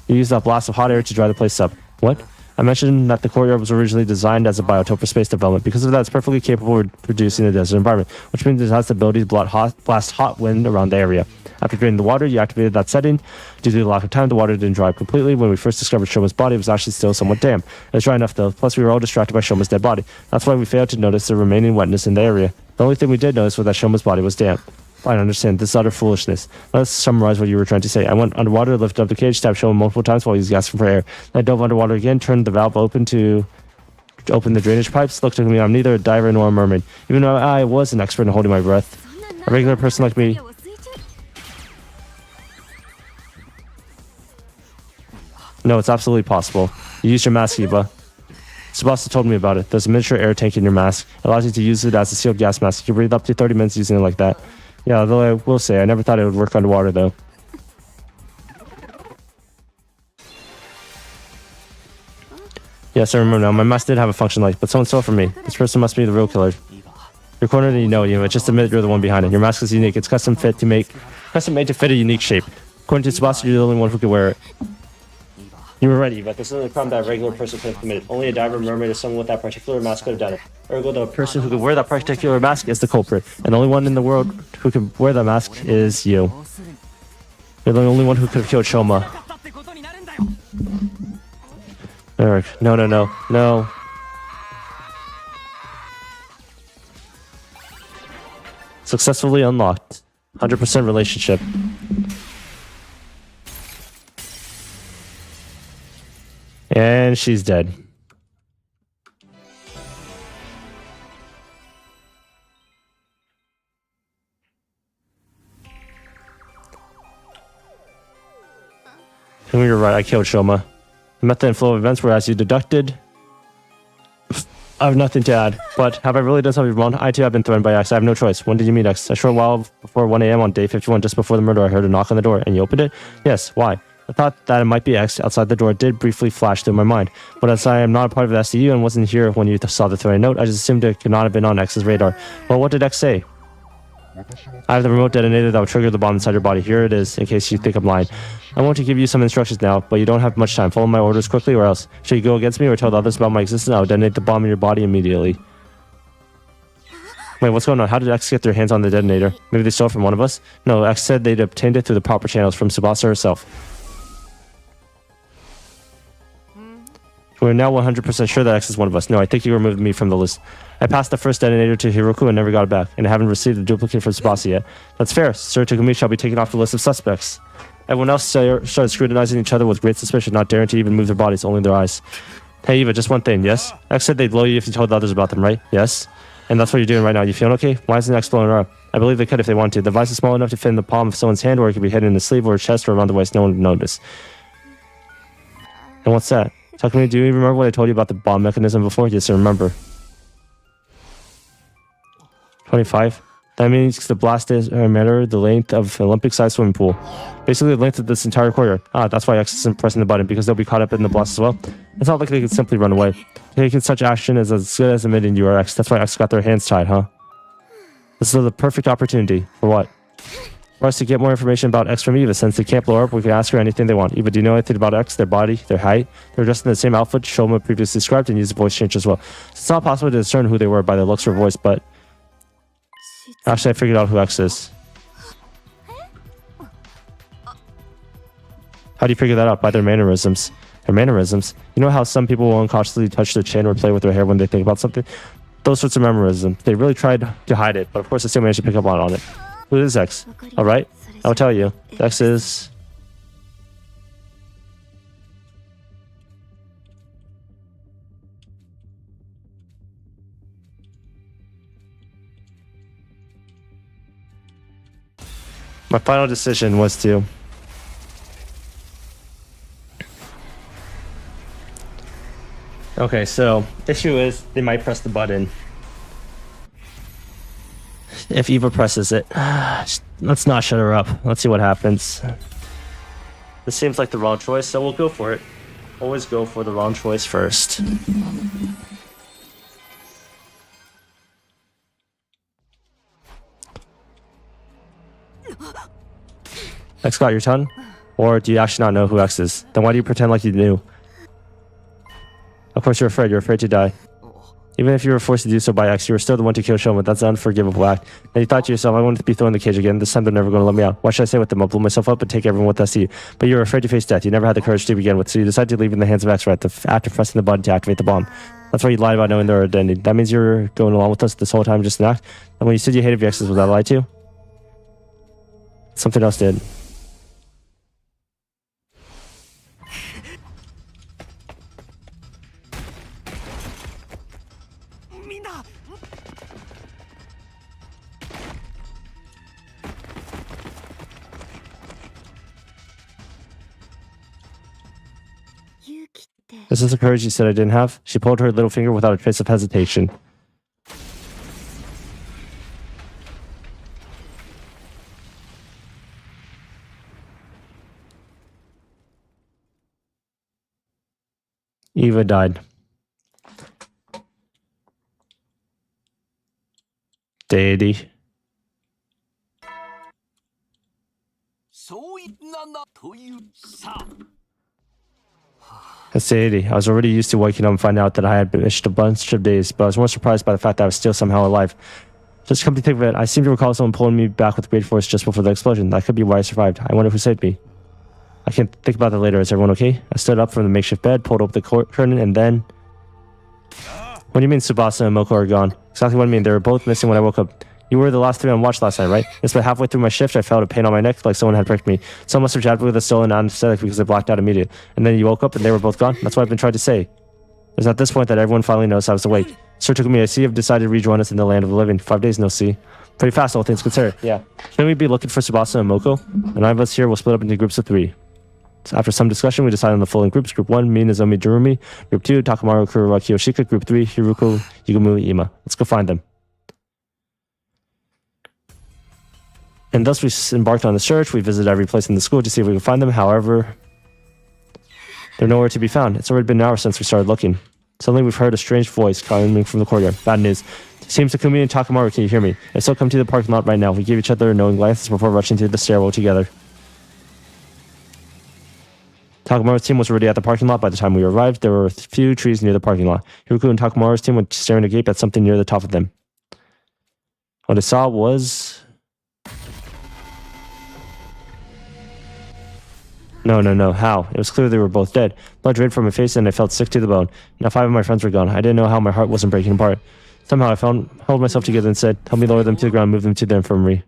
You used that blast of hot air to dry the place up. What? I mentioned that the courtyard was originally designed as a biotope for space development. Because of that, it's perfectly capable of producing a desert environment, which means it has the ability to blast hot wind around the area. After draining the water, you activated that setting. Due to the lack of time, the water didn't dry up completely. When we first discovered Shoma's body, it was actually still somewhat damp. It was dry enough though, plus we were all distracted by Shoma's dead body. That's why we failed to notice the remaining wetness in the area. The only thing we did notice was that Shoma's body was damp. Fine, I understand. This is utter foolishness. Let's summarize what you were trying to say. I went underwater, lifted up the cage, tapped Shoma multiple times while he was gasping for air. Then I dove underwater again, turned the valve open to open the drainage pipes. Looked at me, I'm neither a diver nor a mermaid. Even though I was an expert in holding my breath. A regular person like me... No, it's absolutely possible. You used your mask, Eva. Tsubasa told me about it. There's a miniature air tank in your mask. It allows you to use it as a sealed gas mask. You can breathe up to 30 minutes using it like that. Yeah, though I will say, I never thought it would work underwater, though. Yes, I remember now. My mask did have a function light, but someone stole it from me. This person must be the real killer. You're cornered and you know it, Eva. Just admit you're the one behind it. Your mask is unique. It's custom made to fit a unique shape. According to Tsubasa, you're the only one who can wear it. You were right, Eva. This isn't a crime that a regular person could have committed. Only a diver, mermaid, or someone with that particular mask could have done it. Ergo, the person who could wear that particular mask is the culprit. And the only one in the world who can wear that mask is you. You're the only one who could have killed Shoma. Eric, no. Successfully unlocked. 100% relationship. And she's dead. And we were right, I killed Shoma. The method and flow of events were as you deducted. I have nothing to add, but have I really done something wrong? I too have been threatened by X. I have no choice. When did you meet X? A short while before 1 a.m. on day 51, just before the murder, I heard a knock on the door. And you opened it? Yes, why? The thought that it might be X outside the door did briefly flash through my mind. But as I am not a part of the SDU and wasn't here when you saw the threatening note, I just assumed it could not have been on X's radar. Well, what did X say? I have the remote detonator that will trigger the bomb inside your body. Here it is, in case you think I'm lying. I want to give you some instructions now, but you don't have much time. Follow my orders quickly or else. Should you go against me or tell the others about my existence, I will detonate the bomb in your body immediately. Wait, what's going on? How did X get their hands on the detonator? Maybe they stole it from one of us? No, X said they'd obtained it through the proper channels from Tsubasa herself. We're now 100% sure that X is one of us. No, I think you removed me from the list. I passed the first detonator to Hiroku and never got it back, and I haven't received a duplicate from Tsubasa yet. That's fair. Sir Takumi shall be taken off the list of suspects. Everyone else started scrutinizing each other with great suspicion, not daring to even move their bodies, only their eyes. Hey Eva, just one thing, yes? X said they'd blow you if you told the others about them, right? Yes? And that's what you're doing right now. You feeling okay? Why isn't X blowing her up? I believe they could if they wanted to. The device is small enough to fit in the palm of someone's hand, or it could be hidden in the sleeve or a chest or around the waist. No one would notice. And what's that? Takumi, do you remember what I told you about the bomb mechanism before? Yes, I remember. 25. That means the blast is matter the length of an Olympic-sized swimming pool. Basically, the length of this entire corridor. That's why X isn't pressing the button, because they'll be caught up in the blast as well. It's not like they can simply run away. Taking such action is as good as admitting you are X. That's why X got their hands tied, huh? This is the perfect opportunity. For what? For us to get more information about X from Eva. Since they can't blow her up, we can ask her anything they want. Eva, do you know anything about X, their body, their height? They're dressed in the same outfit Shoma previously described and used a voice change as well. It's not possible to discern who they were by their looks or voice, but... Actually, I figured out who X is. How do you figure that out? By their mannerisms. Their mannerisms? You know how some people will unconsciously touch their chin or play with their hair when they think about something? Those sorts of mannerisms. They really tried to hide it, but of course I still managed to pick up on it. Who is X? Alright, I'll tell you. X is... My final decision was to... Okay, so, issue is, they might press the button. If Eva presses it. Let's not shut her up. Let's see what happens. This seems like the wrong choice, so we'll go for it. Always go for the wrong choice first. X got your tongue? Or do you actually not know who X is? Then why do you pretend like you knew? Of course you're afraid. You're afraid to die. Even if you were forced to do so by X, you were still the one to kill Shoma. That's an unforgivable act. And you thought to yourself, I wanted to be thrown in the cage again. This time they're never going to let me out. Why should I stay with them? I'll blow myself up and take everyone with us to you. But you were afraid to face death. You never had the courage to begin with, so you decided to leave in the hands of X right after pressing the button to activate the bomb. That's why you lied about knowing their identity. That means you're going along with us this whole time just an act. And when you said you hated X's, was that a lie too? Something else did. This is the courage you said I didn't have. She pulled her little finger without a trace of hesitation. Eva died. Deity. That's deity. I was already used to waking up and finding out that I had missed a bunch of days, but I was more surprised by the fact that I was still somehow alive. Just come to think of it, I seem to recall someone pulling me back with great force just before the explosion. That could be why I survived. I wonder who saved me. I can think about that later. Is everyone okay? I stood up from the makeshift bed, pulled open the curtain, and then... What do you mean Tsubasa and Moko are gone? Exactly what I mean. They were both missing when I woke up. You were the last three on watch last night, right? It's about halfway through my shift, I felt a pain on my neck, like someone had pricked me. Someone must have jabbed me with a stolen anesthetic because I blacked out immediately. And then you woke up and they were both gone? That's what I've been trying to say. It's at this point that everyone finally knows I was awake. Sir took me. I see you've decided to rejoin us in the land of the living. 5 days no see. Pretty fast, all things considered. Yeah. Shouldn't we be looking for Tsubasa and Moko? The 9 of us here will split up into groups of 3. So after some discussion, we decided on the following groups. Group 1, me, Nozomi, Jurumi. Group 2, Takamaru, Kurowa, Kiyoshika. Group 3, Hiruko, Yugumu, Ima. Let's go find them. And thus we embarked on the search. We visited every place in the school to see if we could find them. However, they're nowhere to be found. It's already been an hour since we started looking. Suddenly we've heard a strange voice coming from the courtyard. Bad news. It seems Takumi and Takamaru, can you hear me? If so, come to the parking lot right now. We give each other knowing glances before rushing to the stairwell together. Takamaru's team was already at the parking lot by the time we arrived. There were a few trees near the parking lot. Hiruko and Takamaru's team were staring agape at something near the top of them. What they saw was... No. How? It was clear they were both dead. Blood drained from my face and I felt sick to the bone. Now 5 of my friends were gone. I didn't know how my heart wasn't breaking apart. Somehow I held myself together and said, help me lower them to the ground and move them to the infirmary.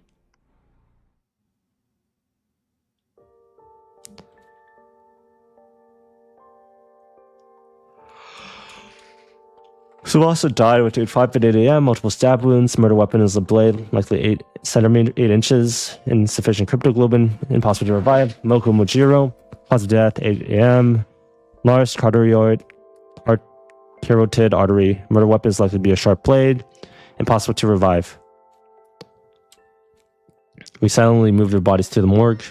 Tsubasa died between 5 and 8 a.m. Multiple stab wounds. Murder weapon is a blade, likely 8 centimeters, 8 inches. Insufficient cryptoglobin. Impossible to revive. Moko Mojiro. Cause of death, 8 a.m. Large carotid artery. Murder weapon is likely to be a sharp blade. Impossible to revive. We silently moved their bodies to the morgue.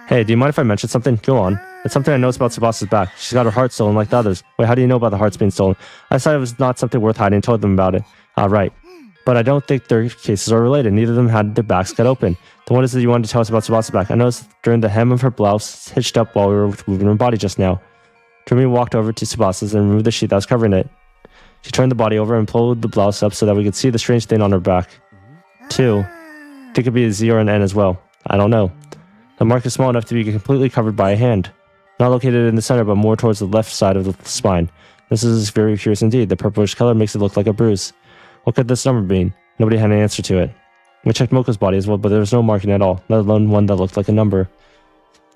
Hey, do you mind if I mention something? Go on. It's something I know about Tsubasa's back. She's got her heart stolen like the others. Wait, how do you know about the hearts being stolen? I decided it was not something worth hiding and told them about it. Right. But I don't think their cases are related. Neither of them had their backs cut open. Then what is it you wanted to tell us about Tsubasa's back? I noticed during the hem of her blouse hitched up while we were moving her body just now. Jeremy walked over to Tsubasa's and removed the sheet that was covering it. She turned the body over and pulled the blouse up so that we could see the strange thing on her back. 2. I think it could be a Z or an N as well. I don't know. The mark is small enough to be completely covered by a hand. Not located in the center, but more towards the left side of the spine. This is very curious indeed. The purplish color makes it look like a bruise. What could this number mean? Nobody had an answer to it. We checked Moko's body as well, but there was no marking at all, let alone one that looked like a number.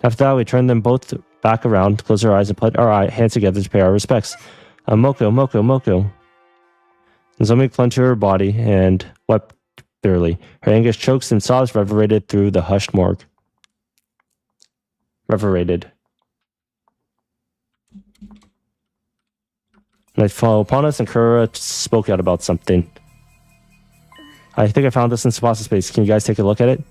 After that, we turned them both back around, closed our eyes, and put our hands together to pay our respects. Moko. Nozomi clung to her body and wept bitterly. Her anguish chokes and sobs reverberated through the hushed morgue. Night fell upon us, and Kura spoke out about something. I think I found this in Tsubasa space. Can you guys take a look at it?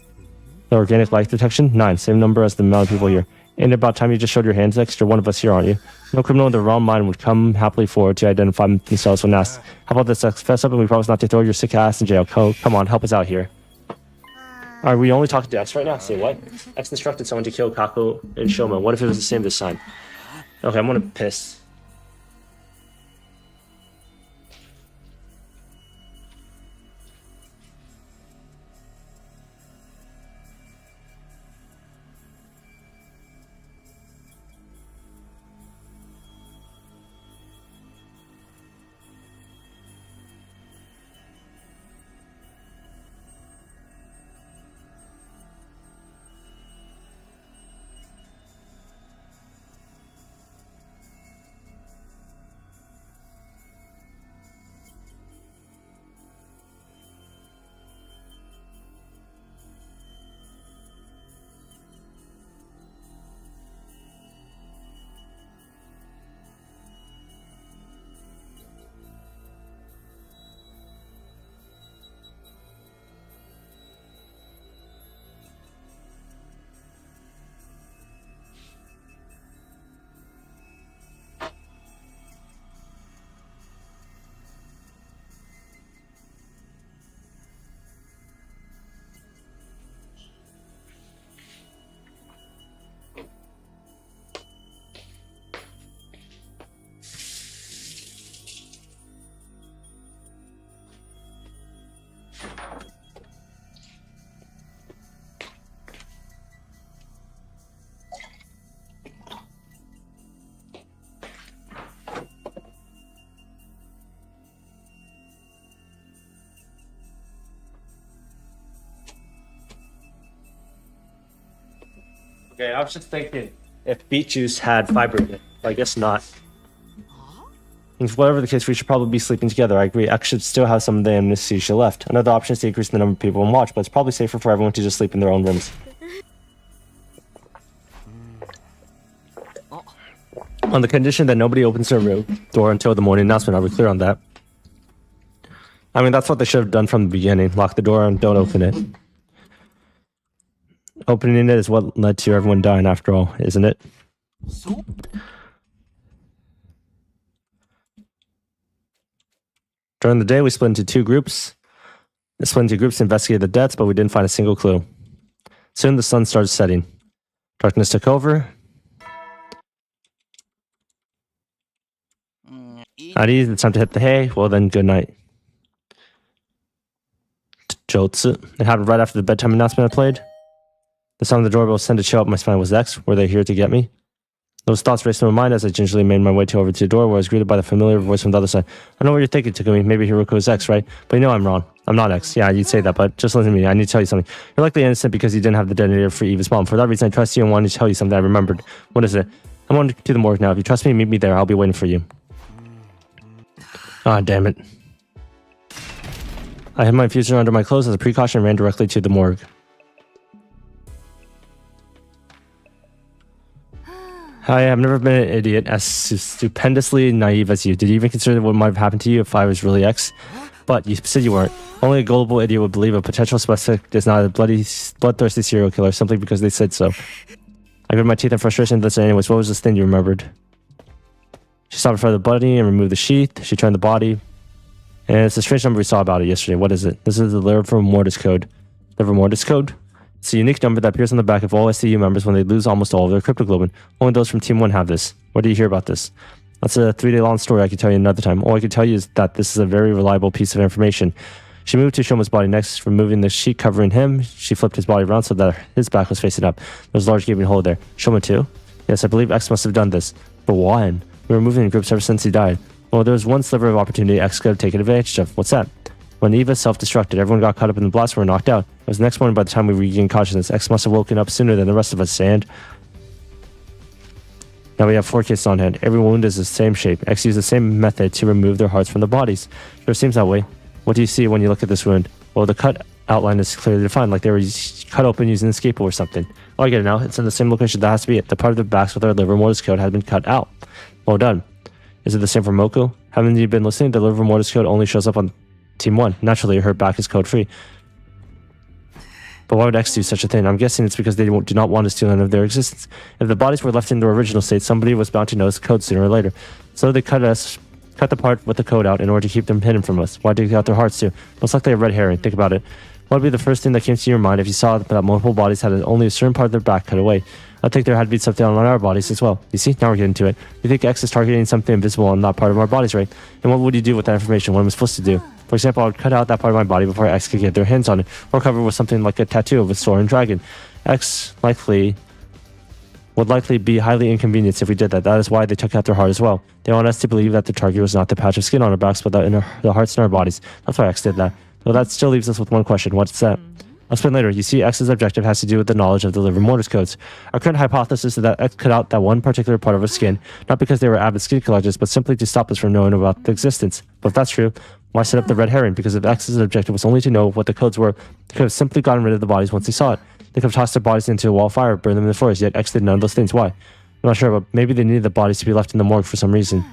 The organic life detection? 9. Same number as the amount of people here. Ain't it about time you just showed your hands next? You're one of us here, aren't you? No criminal in their wrong mind would come happily forward to identify themselves when asked. How about this? Fess up and we promise not to throw your sick ass in jail. Come on, help us out here. Are we only talking to X right now? Say what? X instructed someone to kill Kako and Shoma. What if it was the same this time? Okay, I'm gonna piss. Okay, I was just thinking if beet juice had fiber in it. I guess not. And whatever the case, we should probably be sleeping together. I agree. X should still have some of the anesthesia left. Another option is to increase the number of people on watch, but it's probably safer for everyone to just sleep in their own rooms. On the condition that nobody opens their room door until the morning announcement. Are we clear on that? I mean, that's what they should have done from the beginning. Lock the door and don't open it. Opening it is what led to everyone dying after all, isn't it? During the day, we split into two groups. To investigate the deaths, but we didn't find a single clue. Soon the sun started setting. Darkness took over. Adi, it's time to hit the hay. Well then, good night. Jotsu. It happened right after the bedtime announcement I played. The sound of the doorbell sent a chill up my spine. Was X? Were they here to get me? Those thoughts raced through my mind as I gingerly made my way over to the door, where I was greeted by the familiar voice from the other side. I know what you're thinking, Takumi. Maybe Hiroko is X, right? But you know I'm wrong. I'm not X. Yeah, you'd say that, but just listen to me. I need to tell you something. You're likely innocent because you didn't have the detonator for Eva's bomb. For that reason, I trust you and wanted to tell you something I remembered. What is it? I'm on to the morgue now. If you trust me, meet me there. I'll be waiting for you. Ah, damn it. I hid my infuser under my clothes as a precaution and ran directly to the morgue. Hi, I've never been an idiot as stupendously naive as you. Did you even consider what might have happened to you if I was really X? But you said you weren't. Only a gullible idiot would believe a potential suspect is not a bloodthirsty serial killer simply because they said so. I grit my teeth in frustration. That's anyways. What was this thing you remembered? She stopped in front of the body and removed the sheath. She turned the body. And it's a strange number we saw about it yesterday. What is it? This is the Liver Mortis code. Liver Mortis code? It's a unique number that appears on the back of all SCU members when they lose almost all of their cryptoglobin. Only those from Team 1 have this. Where do you hear about this? That's a 3-day long story I can tell you another time. All I can tell you is that this is a very reliable piece of information. She moved to Shoma's body next, removing the sheet covering him. She flipped his body around so that his back was facing up. There was a large gaping hole there. Shoma too? Yes, I believe X must have done this. But why? We were moving in groups ever since he died. Well, there was one sliver of opportunity X could have taken advantage of. What's that? When Eva self-destructed, everyone got caught up in the blast and were knocked out. It was the next morning by the time we regained consciousness. X must have woken up sooner than the rest of us, and now we have 4 cases on hand. Every wound is the same shape. X used the same method to remove their hearts from the bodies. Sure seems that way. What do you see when you look at this wound? Well, the cut outline is clearly defined, like they were cut open using a scalpel or something. Oh, I get it now. It's in the same location. That has to be it. The part of the backs with our liver mortis code had been cut out. Well done. Is it the same for Moko? Haven't you been listening? The liver mortis code only shows up on Team 1. Naturally, her back is code-free. But why would X do such a thing? I'm guessing it's because they do not want to steal any of their existence. If the bodies were left in their original state, somebody was bound to notice the code sooner or later. So they cut the part with the code out in order to keep them hidden from us. Why did they cut their hearts too? Most likely a red herring. Think about it. What would be the first thing that came to your mind if you saw that multiple bodies had only a certain part of their back cut away? I think there had to be something on our bodies as well. You see, now we're getting to it. You think X is targeting something invisible on that part of our bodies, right? And what would you do with that information? What am I supposed to do? For example, I would cut out that part of my body before X could get their hands on it, or cover it with something like a tattoo of a sword and dragon. X would likely be highly inconvenienced if we did that. That is why they took out their heart as well. They want us to believe that the target was not the patch of skin on our backs, but the hearts in our bodies. That's why X did that. So that still leaves us with one question. What's that? I'll explain later. You see, X's objective has to do with the knowledge of the liver mortis codes. Our current hypothesis is that X cut out that one particular part of our skin, not because they were avid skin collectors, but simply to stop us from knowing about the existence. But if that's true, why set up the red herring? Because if X's objective was only to know what the codes were, they could have simply gotten rid of the bodies once they saw it. They could have tossed their bodies into a wall of fire, burned them in the forest, yet X did none of those things. Why? I'm not sure, but maybe they needed the bodies to be left in the morgue for some reason.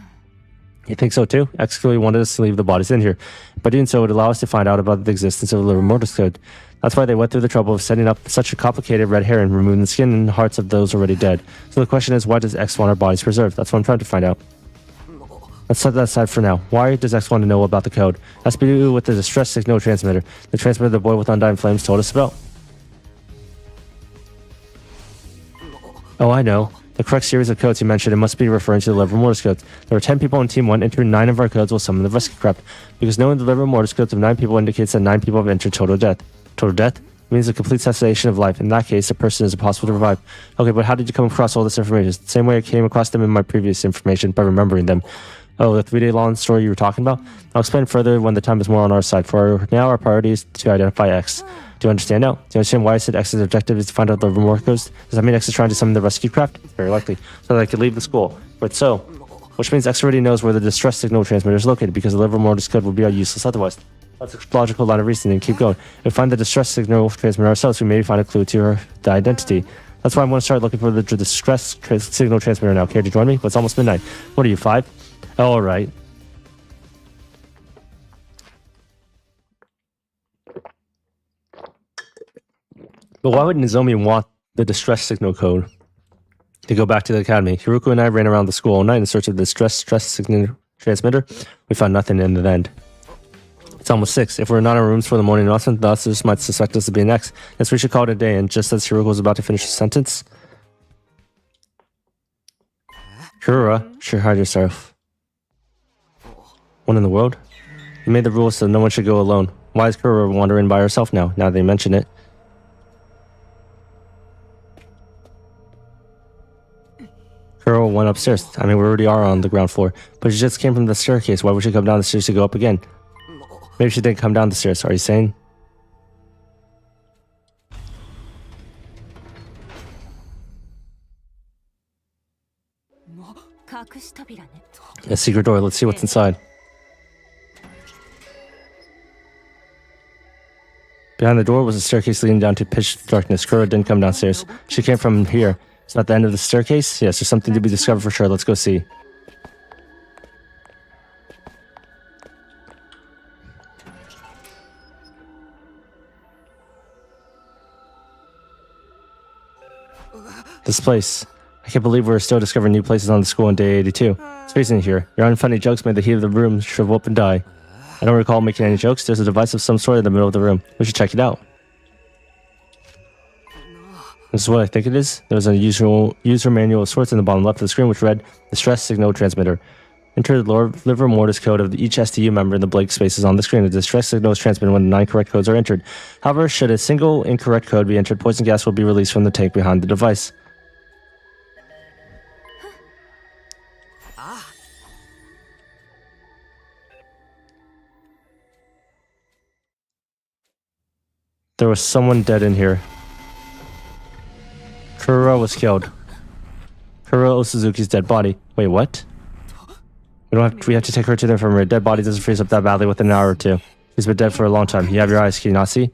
You think so too? X clearly wanted us to leave the bodies in here. By doing so, it would allow us to find out about the existence of the liver mortis code. That's why they went through the trouble of setting up such a complicated red herring, removing the skin and hearts of those already dead. So the question is, why does X want our bodies preserved? That's what I'm trying to find out. Let's set that aside for now. Why does X want to know about the code? It has to do with the distress signal transmitter. The transmitter the boy with undying flames told us about. Oh, I know. The correct series of codes he mentioned, it must be referring to the liver mortis codes. There were 10 people on Team 1 entering 9 of our codes while some of the rest crept. Because knowing the liver mortis codes of 9 people indicates that 9 people have entered total death. Total death means a complete cessation of life. In that case, a person is impossible to revive. Okay, but how did you come across all this information? It's the same way I came across them in my previous information, by remembering them. Oh, the 3-day long story you were talking about? I'll explain further when the time is more on our side. For now, our priority is to identify X. Do you understand now? Do you understand why I said X's objective is to find out the remorse codes? Does that mean X is trying to summon the rescue craft? Very likely. So that I could leave the school. But so, which means X already knows where the distress signal transmitter is located because the Livermore's code would be useless otherwise. That's a logical line of reasoning. Keep going. If we find the distress signal transmitter ourselves, we may find a clue to the identity. That's why I'm going to start looking for the distress signal transmitter now. Care to join me? Well, it's almost midnight. What are you, 5? Oh, all right. But why would Nozomi want the distress signal code to go back to the academy? Hiruko and I ran around the school all night in search of the stress signal transmitter. We found nothing in the end. It's almost 6. If we're not in our rooms for the morning announcement, the officers might suspect us to be an X. Yes, we should call it a day. And just as Hiruko was about to finish his sentence, Kurura, sure, hide yourself. What in the world? You made the rules so no one should go alone. Why is Kurura wandering by herself now they mention it? Kurura went upstairs. I mean, we already are on the ground floor. But she just came from the staircase. Why would she come down the stairs to go up again? Maybe she didn't come down the stairs. Are you saying? A secret door. Let's see what's inside. Behind the door was a staircase leading down to pitch darkness. Kurura didn't come downstairs. She came from here. It's not the end of the staircase? Yes, there's something to be discovered for sure. Let's go see. This place. I can't believe we're still discovering new places on the school in day 82. It's freezing here. Your unfunny jokes made the heat of the room shrivel up and die. I don't recall making any jokes. There's a device of some sort in the middle of the room. We should check it out. This is what I think it is. There's a user manual of sorts in the bottom left of the screen which read, the stress signal transmitter. Enter the liver mortis code of each STU member in the blank spaces on the screen. The distress signal is transmitted when the 9 correct codes are entered. However, should a single incorrect code be entered, poison gas will be released from the tank behind the device. There was someone dead in here. Kurura was killed. Kurura Osuzuki's dead body. Wait, what? We have to take her to the infirmary. Dead body doesn't freeze up that badly within an hour or two. He's been dead for a long time. You have your eyes, can you not see?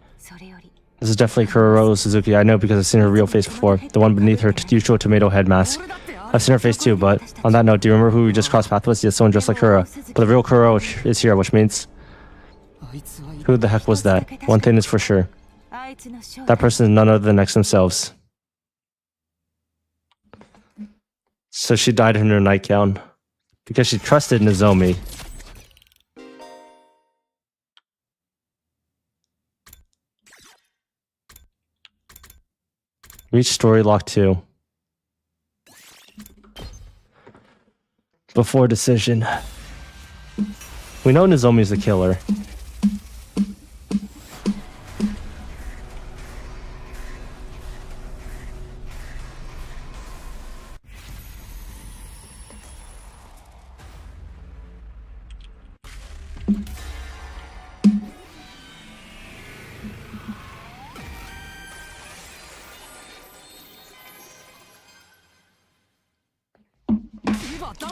This is definitely Kurura Osuzuki. I know because I've seen her real face before. The one beneath her usual tomato head mask. I've seen her face too, but on that note, do you remember who we just crossed paths with? Yes, someone just like Kurura. But the real Kurura is here, which means... Who the heck was that? One thing is for sure. That person is none other than X themselves. So she died in her nightgown. Because she trusted Nozomi. Reach story lock 2. Before decision. We know Nozomi's the killer.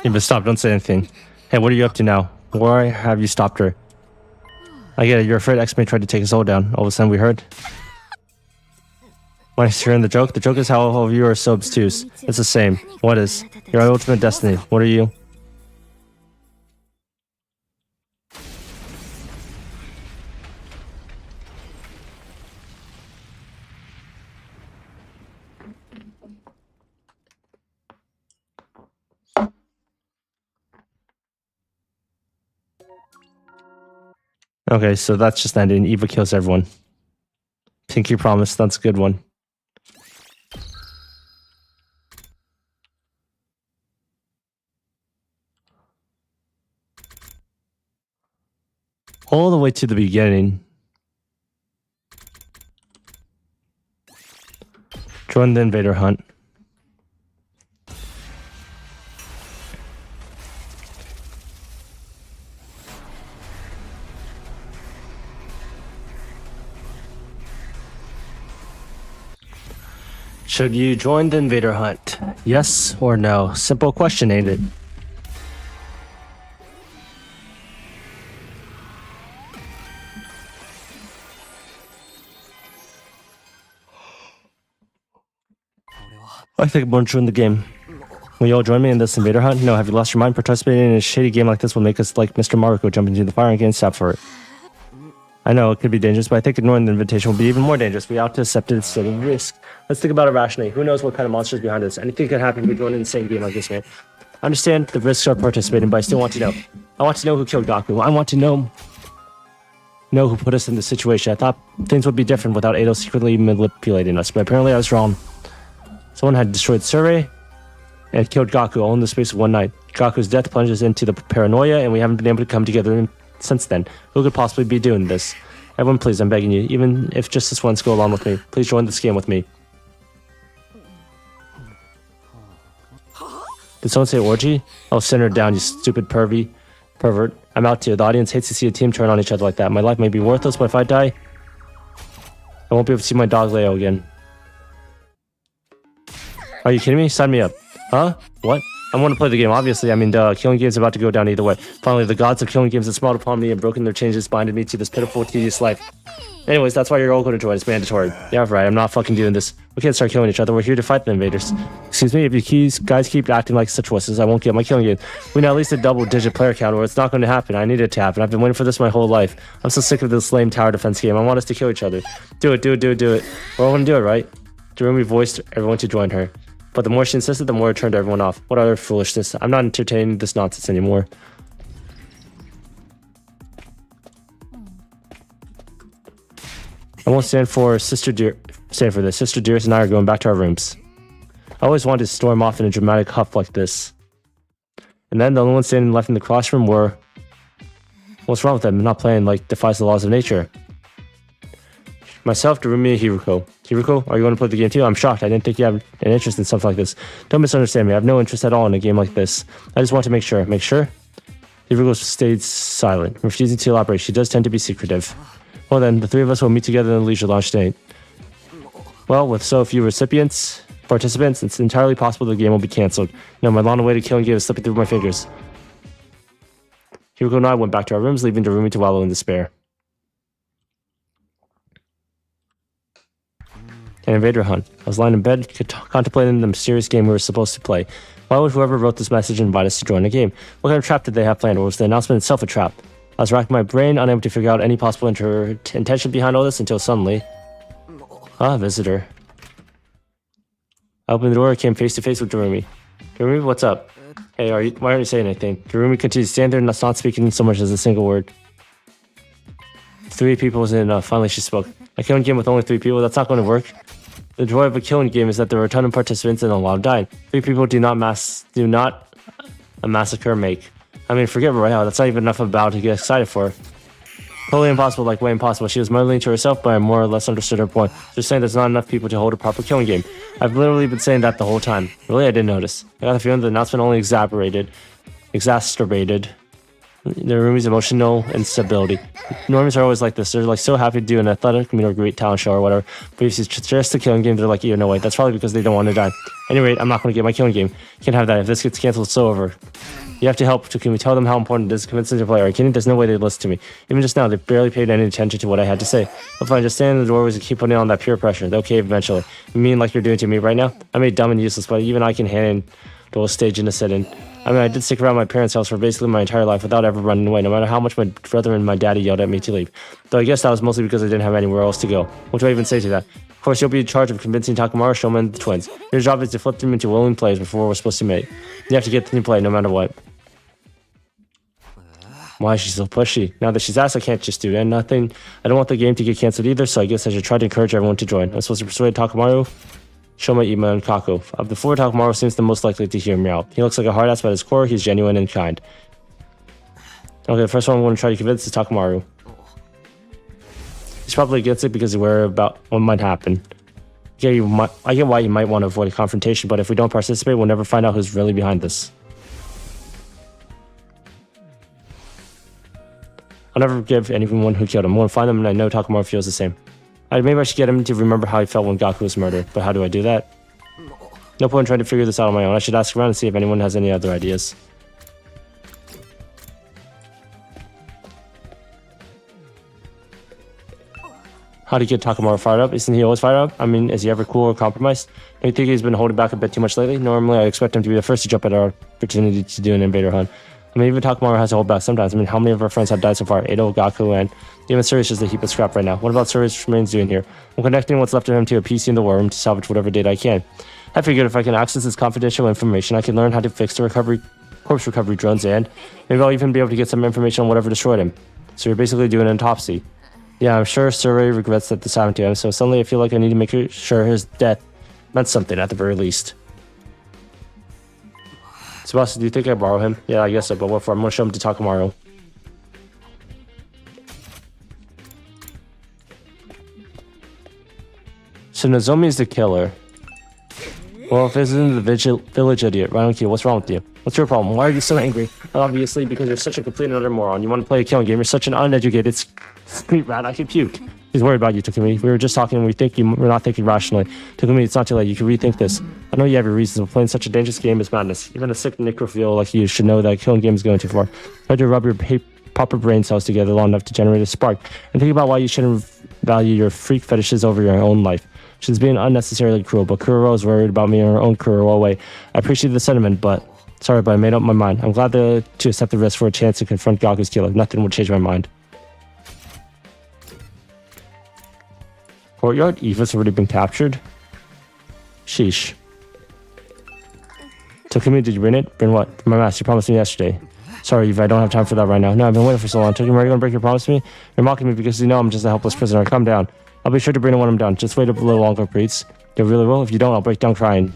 Yeah, but stop, don't say anything. Hey, what are you up to now? Why have you stopped her? I get it, you're afraid X may try to take us all down. All of a sudden we heard. When I hearing the joke is how all of you are so obtuse. It's the same. What is? Your ultimate destiny. What are you? Okay, so that's just ending. Eva kills everyone. Pinky promise, that's a good one. All the way to the beginning. Join the invader hunt. Should you join the invader hunt? Yes or no? Simple question, ain't it? I think I'm going to join the game. Will you all join me in this invader hunt? No, have you lost your mind? Participating in a shady game like this will make us like Mr. Maruko jumping into the fire and getting stabbed for it. I know it could be dangerous, but I think ignoring the invitation will be even more dangerous. We ought to accept it instead of risk. Let's think about it rationally. Who knows what kind of monsters behind us? Anything could happen if we join in the same game like this, man. I understand the risks of participating, but I still want to know. I want to know who killed Gaku. I want to know who put us in this situation. I thought things would be different without Ado secretly manipulating us, but apparently I was wrong. Someone had destroyed the survey and killed Gaku all in the space of one night. Gaku's death plunges into the paranoia, and we haven't been able to come together since then. Who could possibly be doing this? Everyone, please, I'm begging you, even if just this once, go along with me. Please join this game with me. Did someone say orgy? Oh, send her down, you stupid pervert. I'm out too. The audience hates to see a team turn on each other like that. My life may be worthless, but if I die, I won't be able to see my dog Leo again. Are you kidding me? Sign me up. Huh? What? I want to play the game, obviously. I mean, killing games about to go down either way. Finally, the gods of killing games have smiled upon me and broken their chains, binded me to this pitiful, tedious life. Anyways, that's why you're all going to join. It's mandatory. Yeah, right. I'm not fucking doing this. We can't start killing each other. We're here to fight the invaders. Excuse me, if you guys keep acting like such wusses, I won't get my killing game. We need at least a double-digit player count, or it's not going to happen. I need it to happen. I've been waiting for this my whole life. I'm so sick of this lame tower defense game. I want us to kill each other. Do it. We're all going to do it, right? Jeremy voiced everyone to join her. But the more she insisted, the more it turned everyone off. What other foolishness. I'm not entertaining this nonsense anymore. I won't stand for this. Sister Dearest and I are going back to our rooms. I always wanted to storm off in a dramatic huff like this. And then the only one standing left in the classroom were... What's wrong with them? Not playing like defies the laws of nature. Myself, Darumi, and Hiruko. Hiruko, are you going to play the game too? I'm shocked. I didn't think you have an interest in something like this. Don't misunderstand me. I have no interest at all in a game like this. I just want to make sure. Make sure? Hiruko stayed silent, refusing to elaborate. She does tend to be secretive. Well then, the three of us will meet together in the leisure lounge tonight. Well, with so few participants, it's entirely possible the game will be cancelled. No, my long-awaited killing game is slipping through my fingers. Hiruko and I went back to our rooms, leaving Darumi to wallow in despair. An invader hunt. I was lying in bed, contemplating the mysterious game we were supposed to play. Why would whoever wrote this message invite us to join a game? What kind of trap did they have planned, or was the announcement itself a trap? I was racking my brain, unable to figure out any possible intention behind all this until suddenly... visitor. I opened the door and came face to face with Darumi. Darumi, what's up? Hey, why aren't you saying anything? Darumi continued to stand there, not speaking so much as a single word. 3 people wasn't enough. Finally, she spoke. A killing game with only 3 people? That's not going to work. The joy of a killing game is that there are a ton of participants and a lot of dying. 3 people do not a massacre make. I mean, forget right now. That's not even enough about to get excited for. Totally impossible, like way impossible. She was mumbling to herself, but I more or less understood her point. Just saying there's not enough people to hold a proper killing game. I've literally been saying that the whole time. Really, I didn't notice. I got the feeling the announcement only exacerbated Narumi's emotional instability. Normies are always like this. They're like so happy to do an athletic meet or great talent show or whatever. But if it's just a killing game, they're like, no way. That's probably because they don't want to die. Anyway, I'm not going to get my killing game. Can't have that. If this gets canceled, it's so over. You have to help. Can we tell them how important it is to convince them to play? Are you kidding? There's no way they'd listen to me. Even just now, they barely paid any attention to what I had to say. If I just stand in the doorways and keep putting on that peer pressure, they'll cave eventually. You mean like you're doing to me right now? I made dumb and useless, but even I can handle a stage in a sit-in. I mean, I did stick around my parents' house for basically my entire life without ever running away, no matter how much my brother and my daddy yelled at me to leave. Though I guess that was mostly because I didn't have anywhere else to go. What do I even say to that? Of course, you'll be in charge of convincing Takamaru, Shoma, and the twins. Your job is to flip them into willing players before we're supposed to mate. You have to get them to play no matter what. Why is she so pushy? Now that she's asked, I can't just do it. And nothing. I don't want the game to get cancelled either, so I guess I should try to encourage everyone to join. I'm supposed to persuade Takamaru, Shoma, Ima, and Kako. Of the 4, Takamaru seems the most likely to hear me out. He looks like a hard ass, but at his core, he's genuine and kind. Okay, the first one I'm going to try to convince is Takamaru. He's probably against it because he's worried about what might happen. Yeah, I get why you might want to avoid a confrontation, but if we don't participate, we'll never find out who's really behind this. I'll never forgive anyone who killed him. I want to find them, and I know Takamaru feels the same. Maybe I should get him to remember how he felt when Gaku was murdered, but how do I do that? No point in trying to figure this out on my own. I should ask around and see if anyone has any other ideas. How do you get Takamaru fired up? Isn't he always fired up? I mean, is he ever cool or compromised? Do you think he's been holding back a bit too much lately? Normally, I expect him to be the first to jump at our opportunity to do an invader hunt. I mean, even Takamaru has to hold back sometimes. I mean, how many of our friends have died so far? Edo, Gaku, and even Suri's just a heap of scrap right now. What about Suri's remains doing here? I'm connecting what's left of him to a PC in the war room to salvage whatever data I can. I figured if I can access this confidential information, I can learn how to fix the corpse recovery drones, and maybe I'll even be able to get some information on whatever destroyed him. So you're basically doing an autopsy. Yeah, I'm sure Suri regrets that this happened to him, so suddenly I feel like I need to make sure his death meant something at the very least. Sebastian, do you think I borrow him? Yeah, I guess so, but what for? I'm gonna show him to Takamaru. So Nozomi is the killer. Well, if this isn't the village idiot, Ryan, what's wrong with you? What's your problem? Why are you so angry? Obviously, because you're such a complete and utter moron. You want to play a killing game. You're such an uneducated street rat. I can puke. He's worried about you, Takumi. We were just talking and we're not thinking rationally. Takumi, it's not too late. You can rethink this. I know you have your reasons, but playing such a dangerous game is madness. Even a sick necrophile like you should know that a killing game is going too far. Try to rub your proper brain cells together long enough to generate a spark. And think about why you shouldn't value your freak fetishes over your own life. She's being unnecessarily cruel, but Kuro is worried about me in her own cruel way. I appreciate the sentiment, but sorry, but I made up my mind. I'm glad to accept the risk for a chance to confront Gaku's killer. Nothing would change my mind. Courtyard? Eva's already been captured? Sheesh. Takumi, did you bring it? Bring what? My mask. You promised me yesterday. Sorry, Eva, I don't have time for that right now. No, I've been waiting for so long. Takumi, are you gonna break your promise to me? You're mocking me because you know I'm just a helpless prisoner. Calm down. I'll be sure to bring it when I'm done. Just wait a little longer, please. You really will? If you don't, I'll break down crying.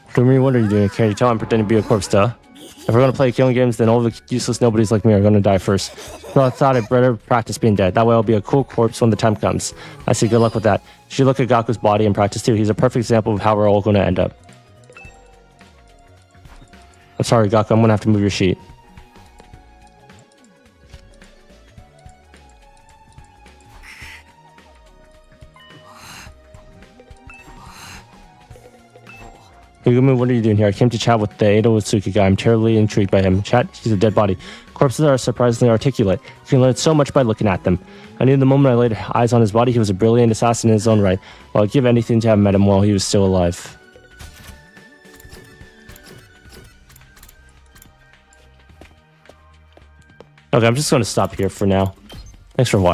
Takumi, what are you doing? Can you tell I'm pretending to be a corpse, duh? If we're gonna play killing games, then all the useless nobodies like me are gonna die first. So I thought I'd better practice being dead. That way I'll be a cool corpse when the time comes. I say good luck with that. You should look at Gaku's body and practice too. He's a perfect example of how we're all gonna end up. I'm sorry, Gaku, I'm gonna have to move your sheet. Yugumi, what are you doing here? I came to chat with the Edo Utsuki guy. I'm terribly intrigued by him. Chat, he's a dead body. Corpses are surprisingly articulate. You can learn so much by looking at them. I knew the moment I laid eyes on his body, he was a brilliant assassin in his own right. Well, I'd give anything to have met him while he was still alive. Okay, I'm just going to stop here for now. Thanks for watching.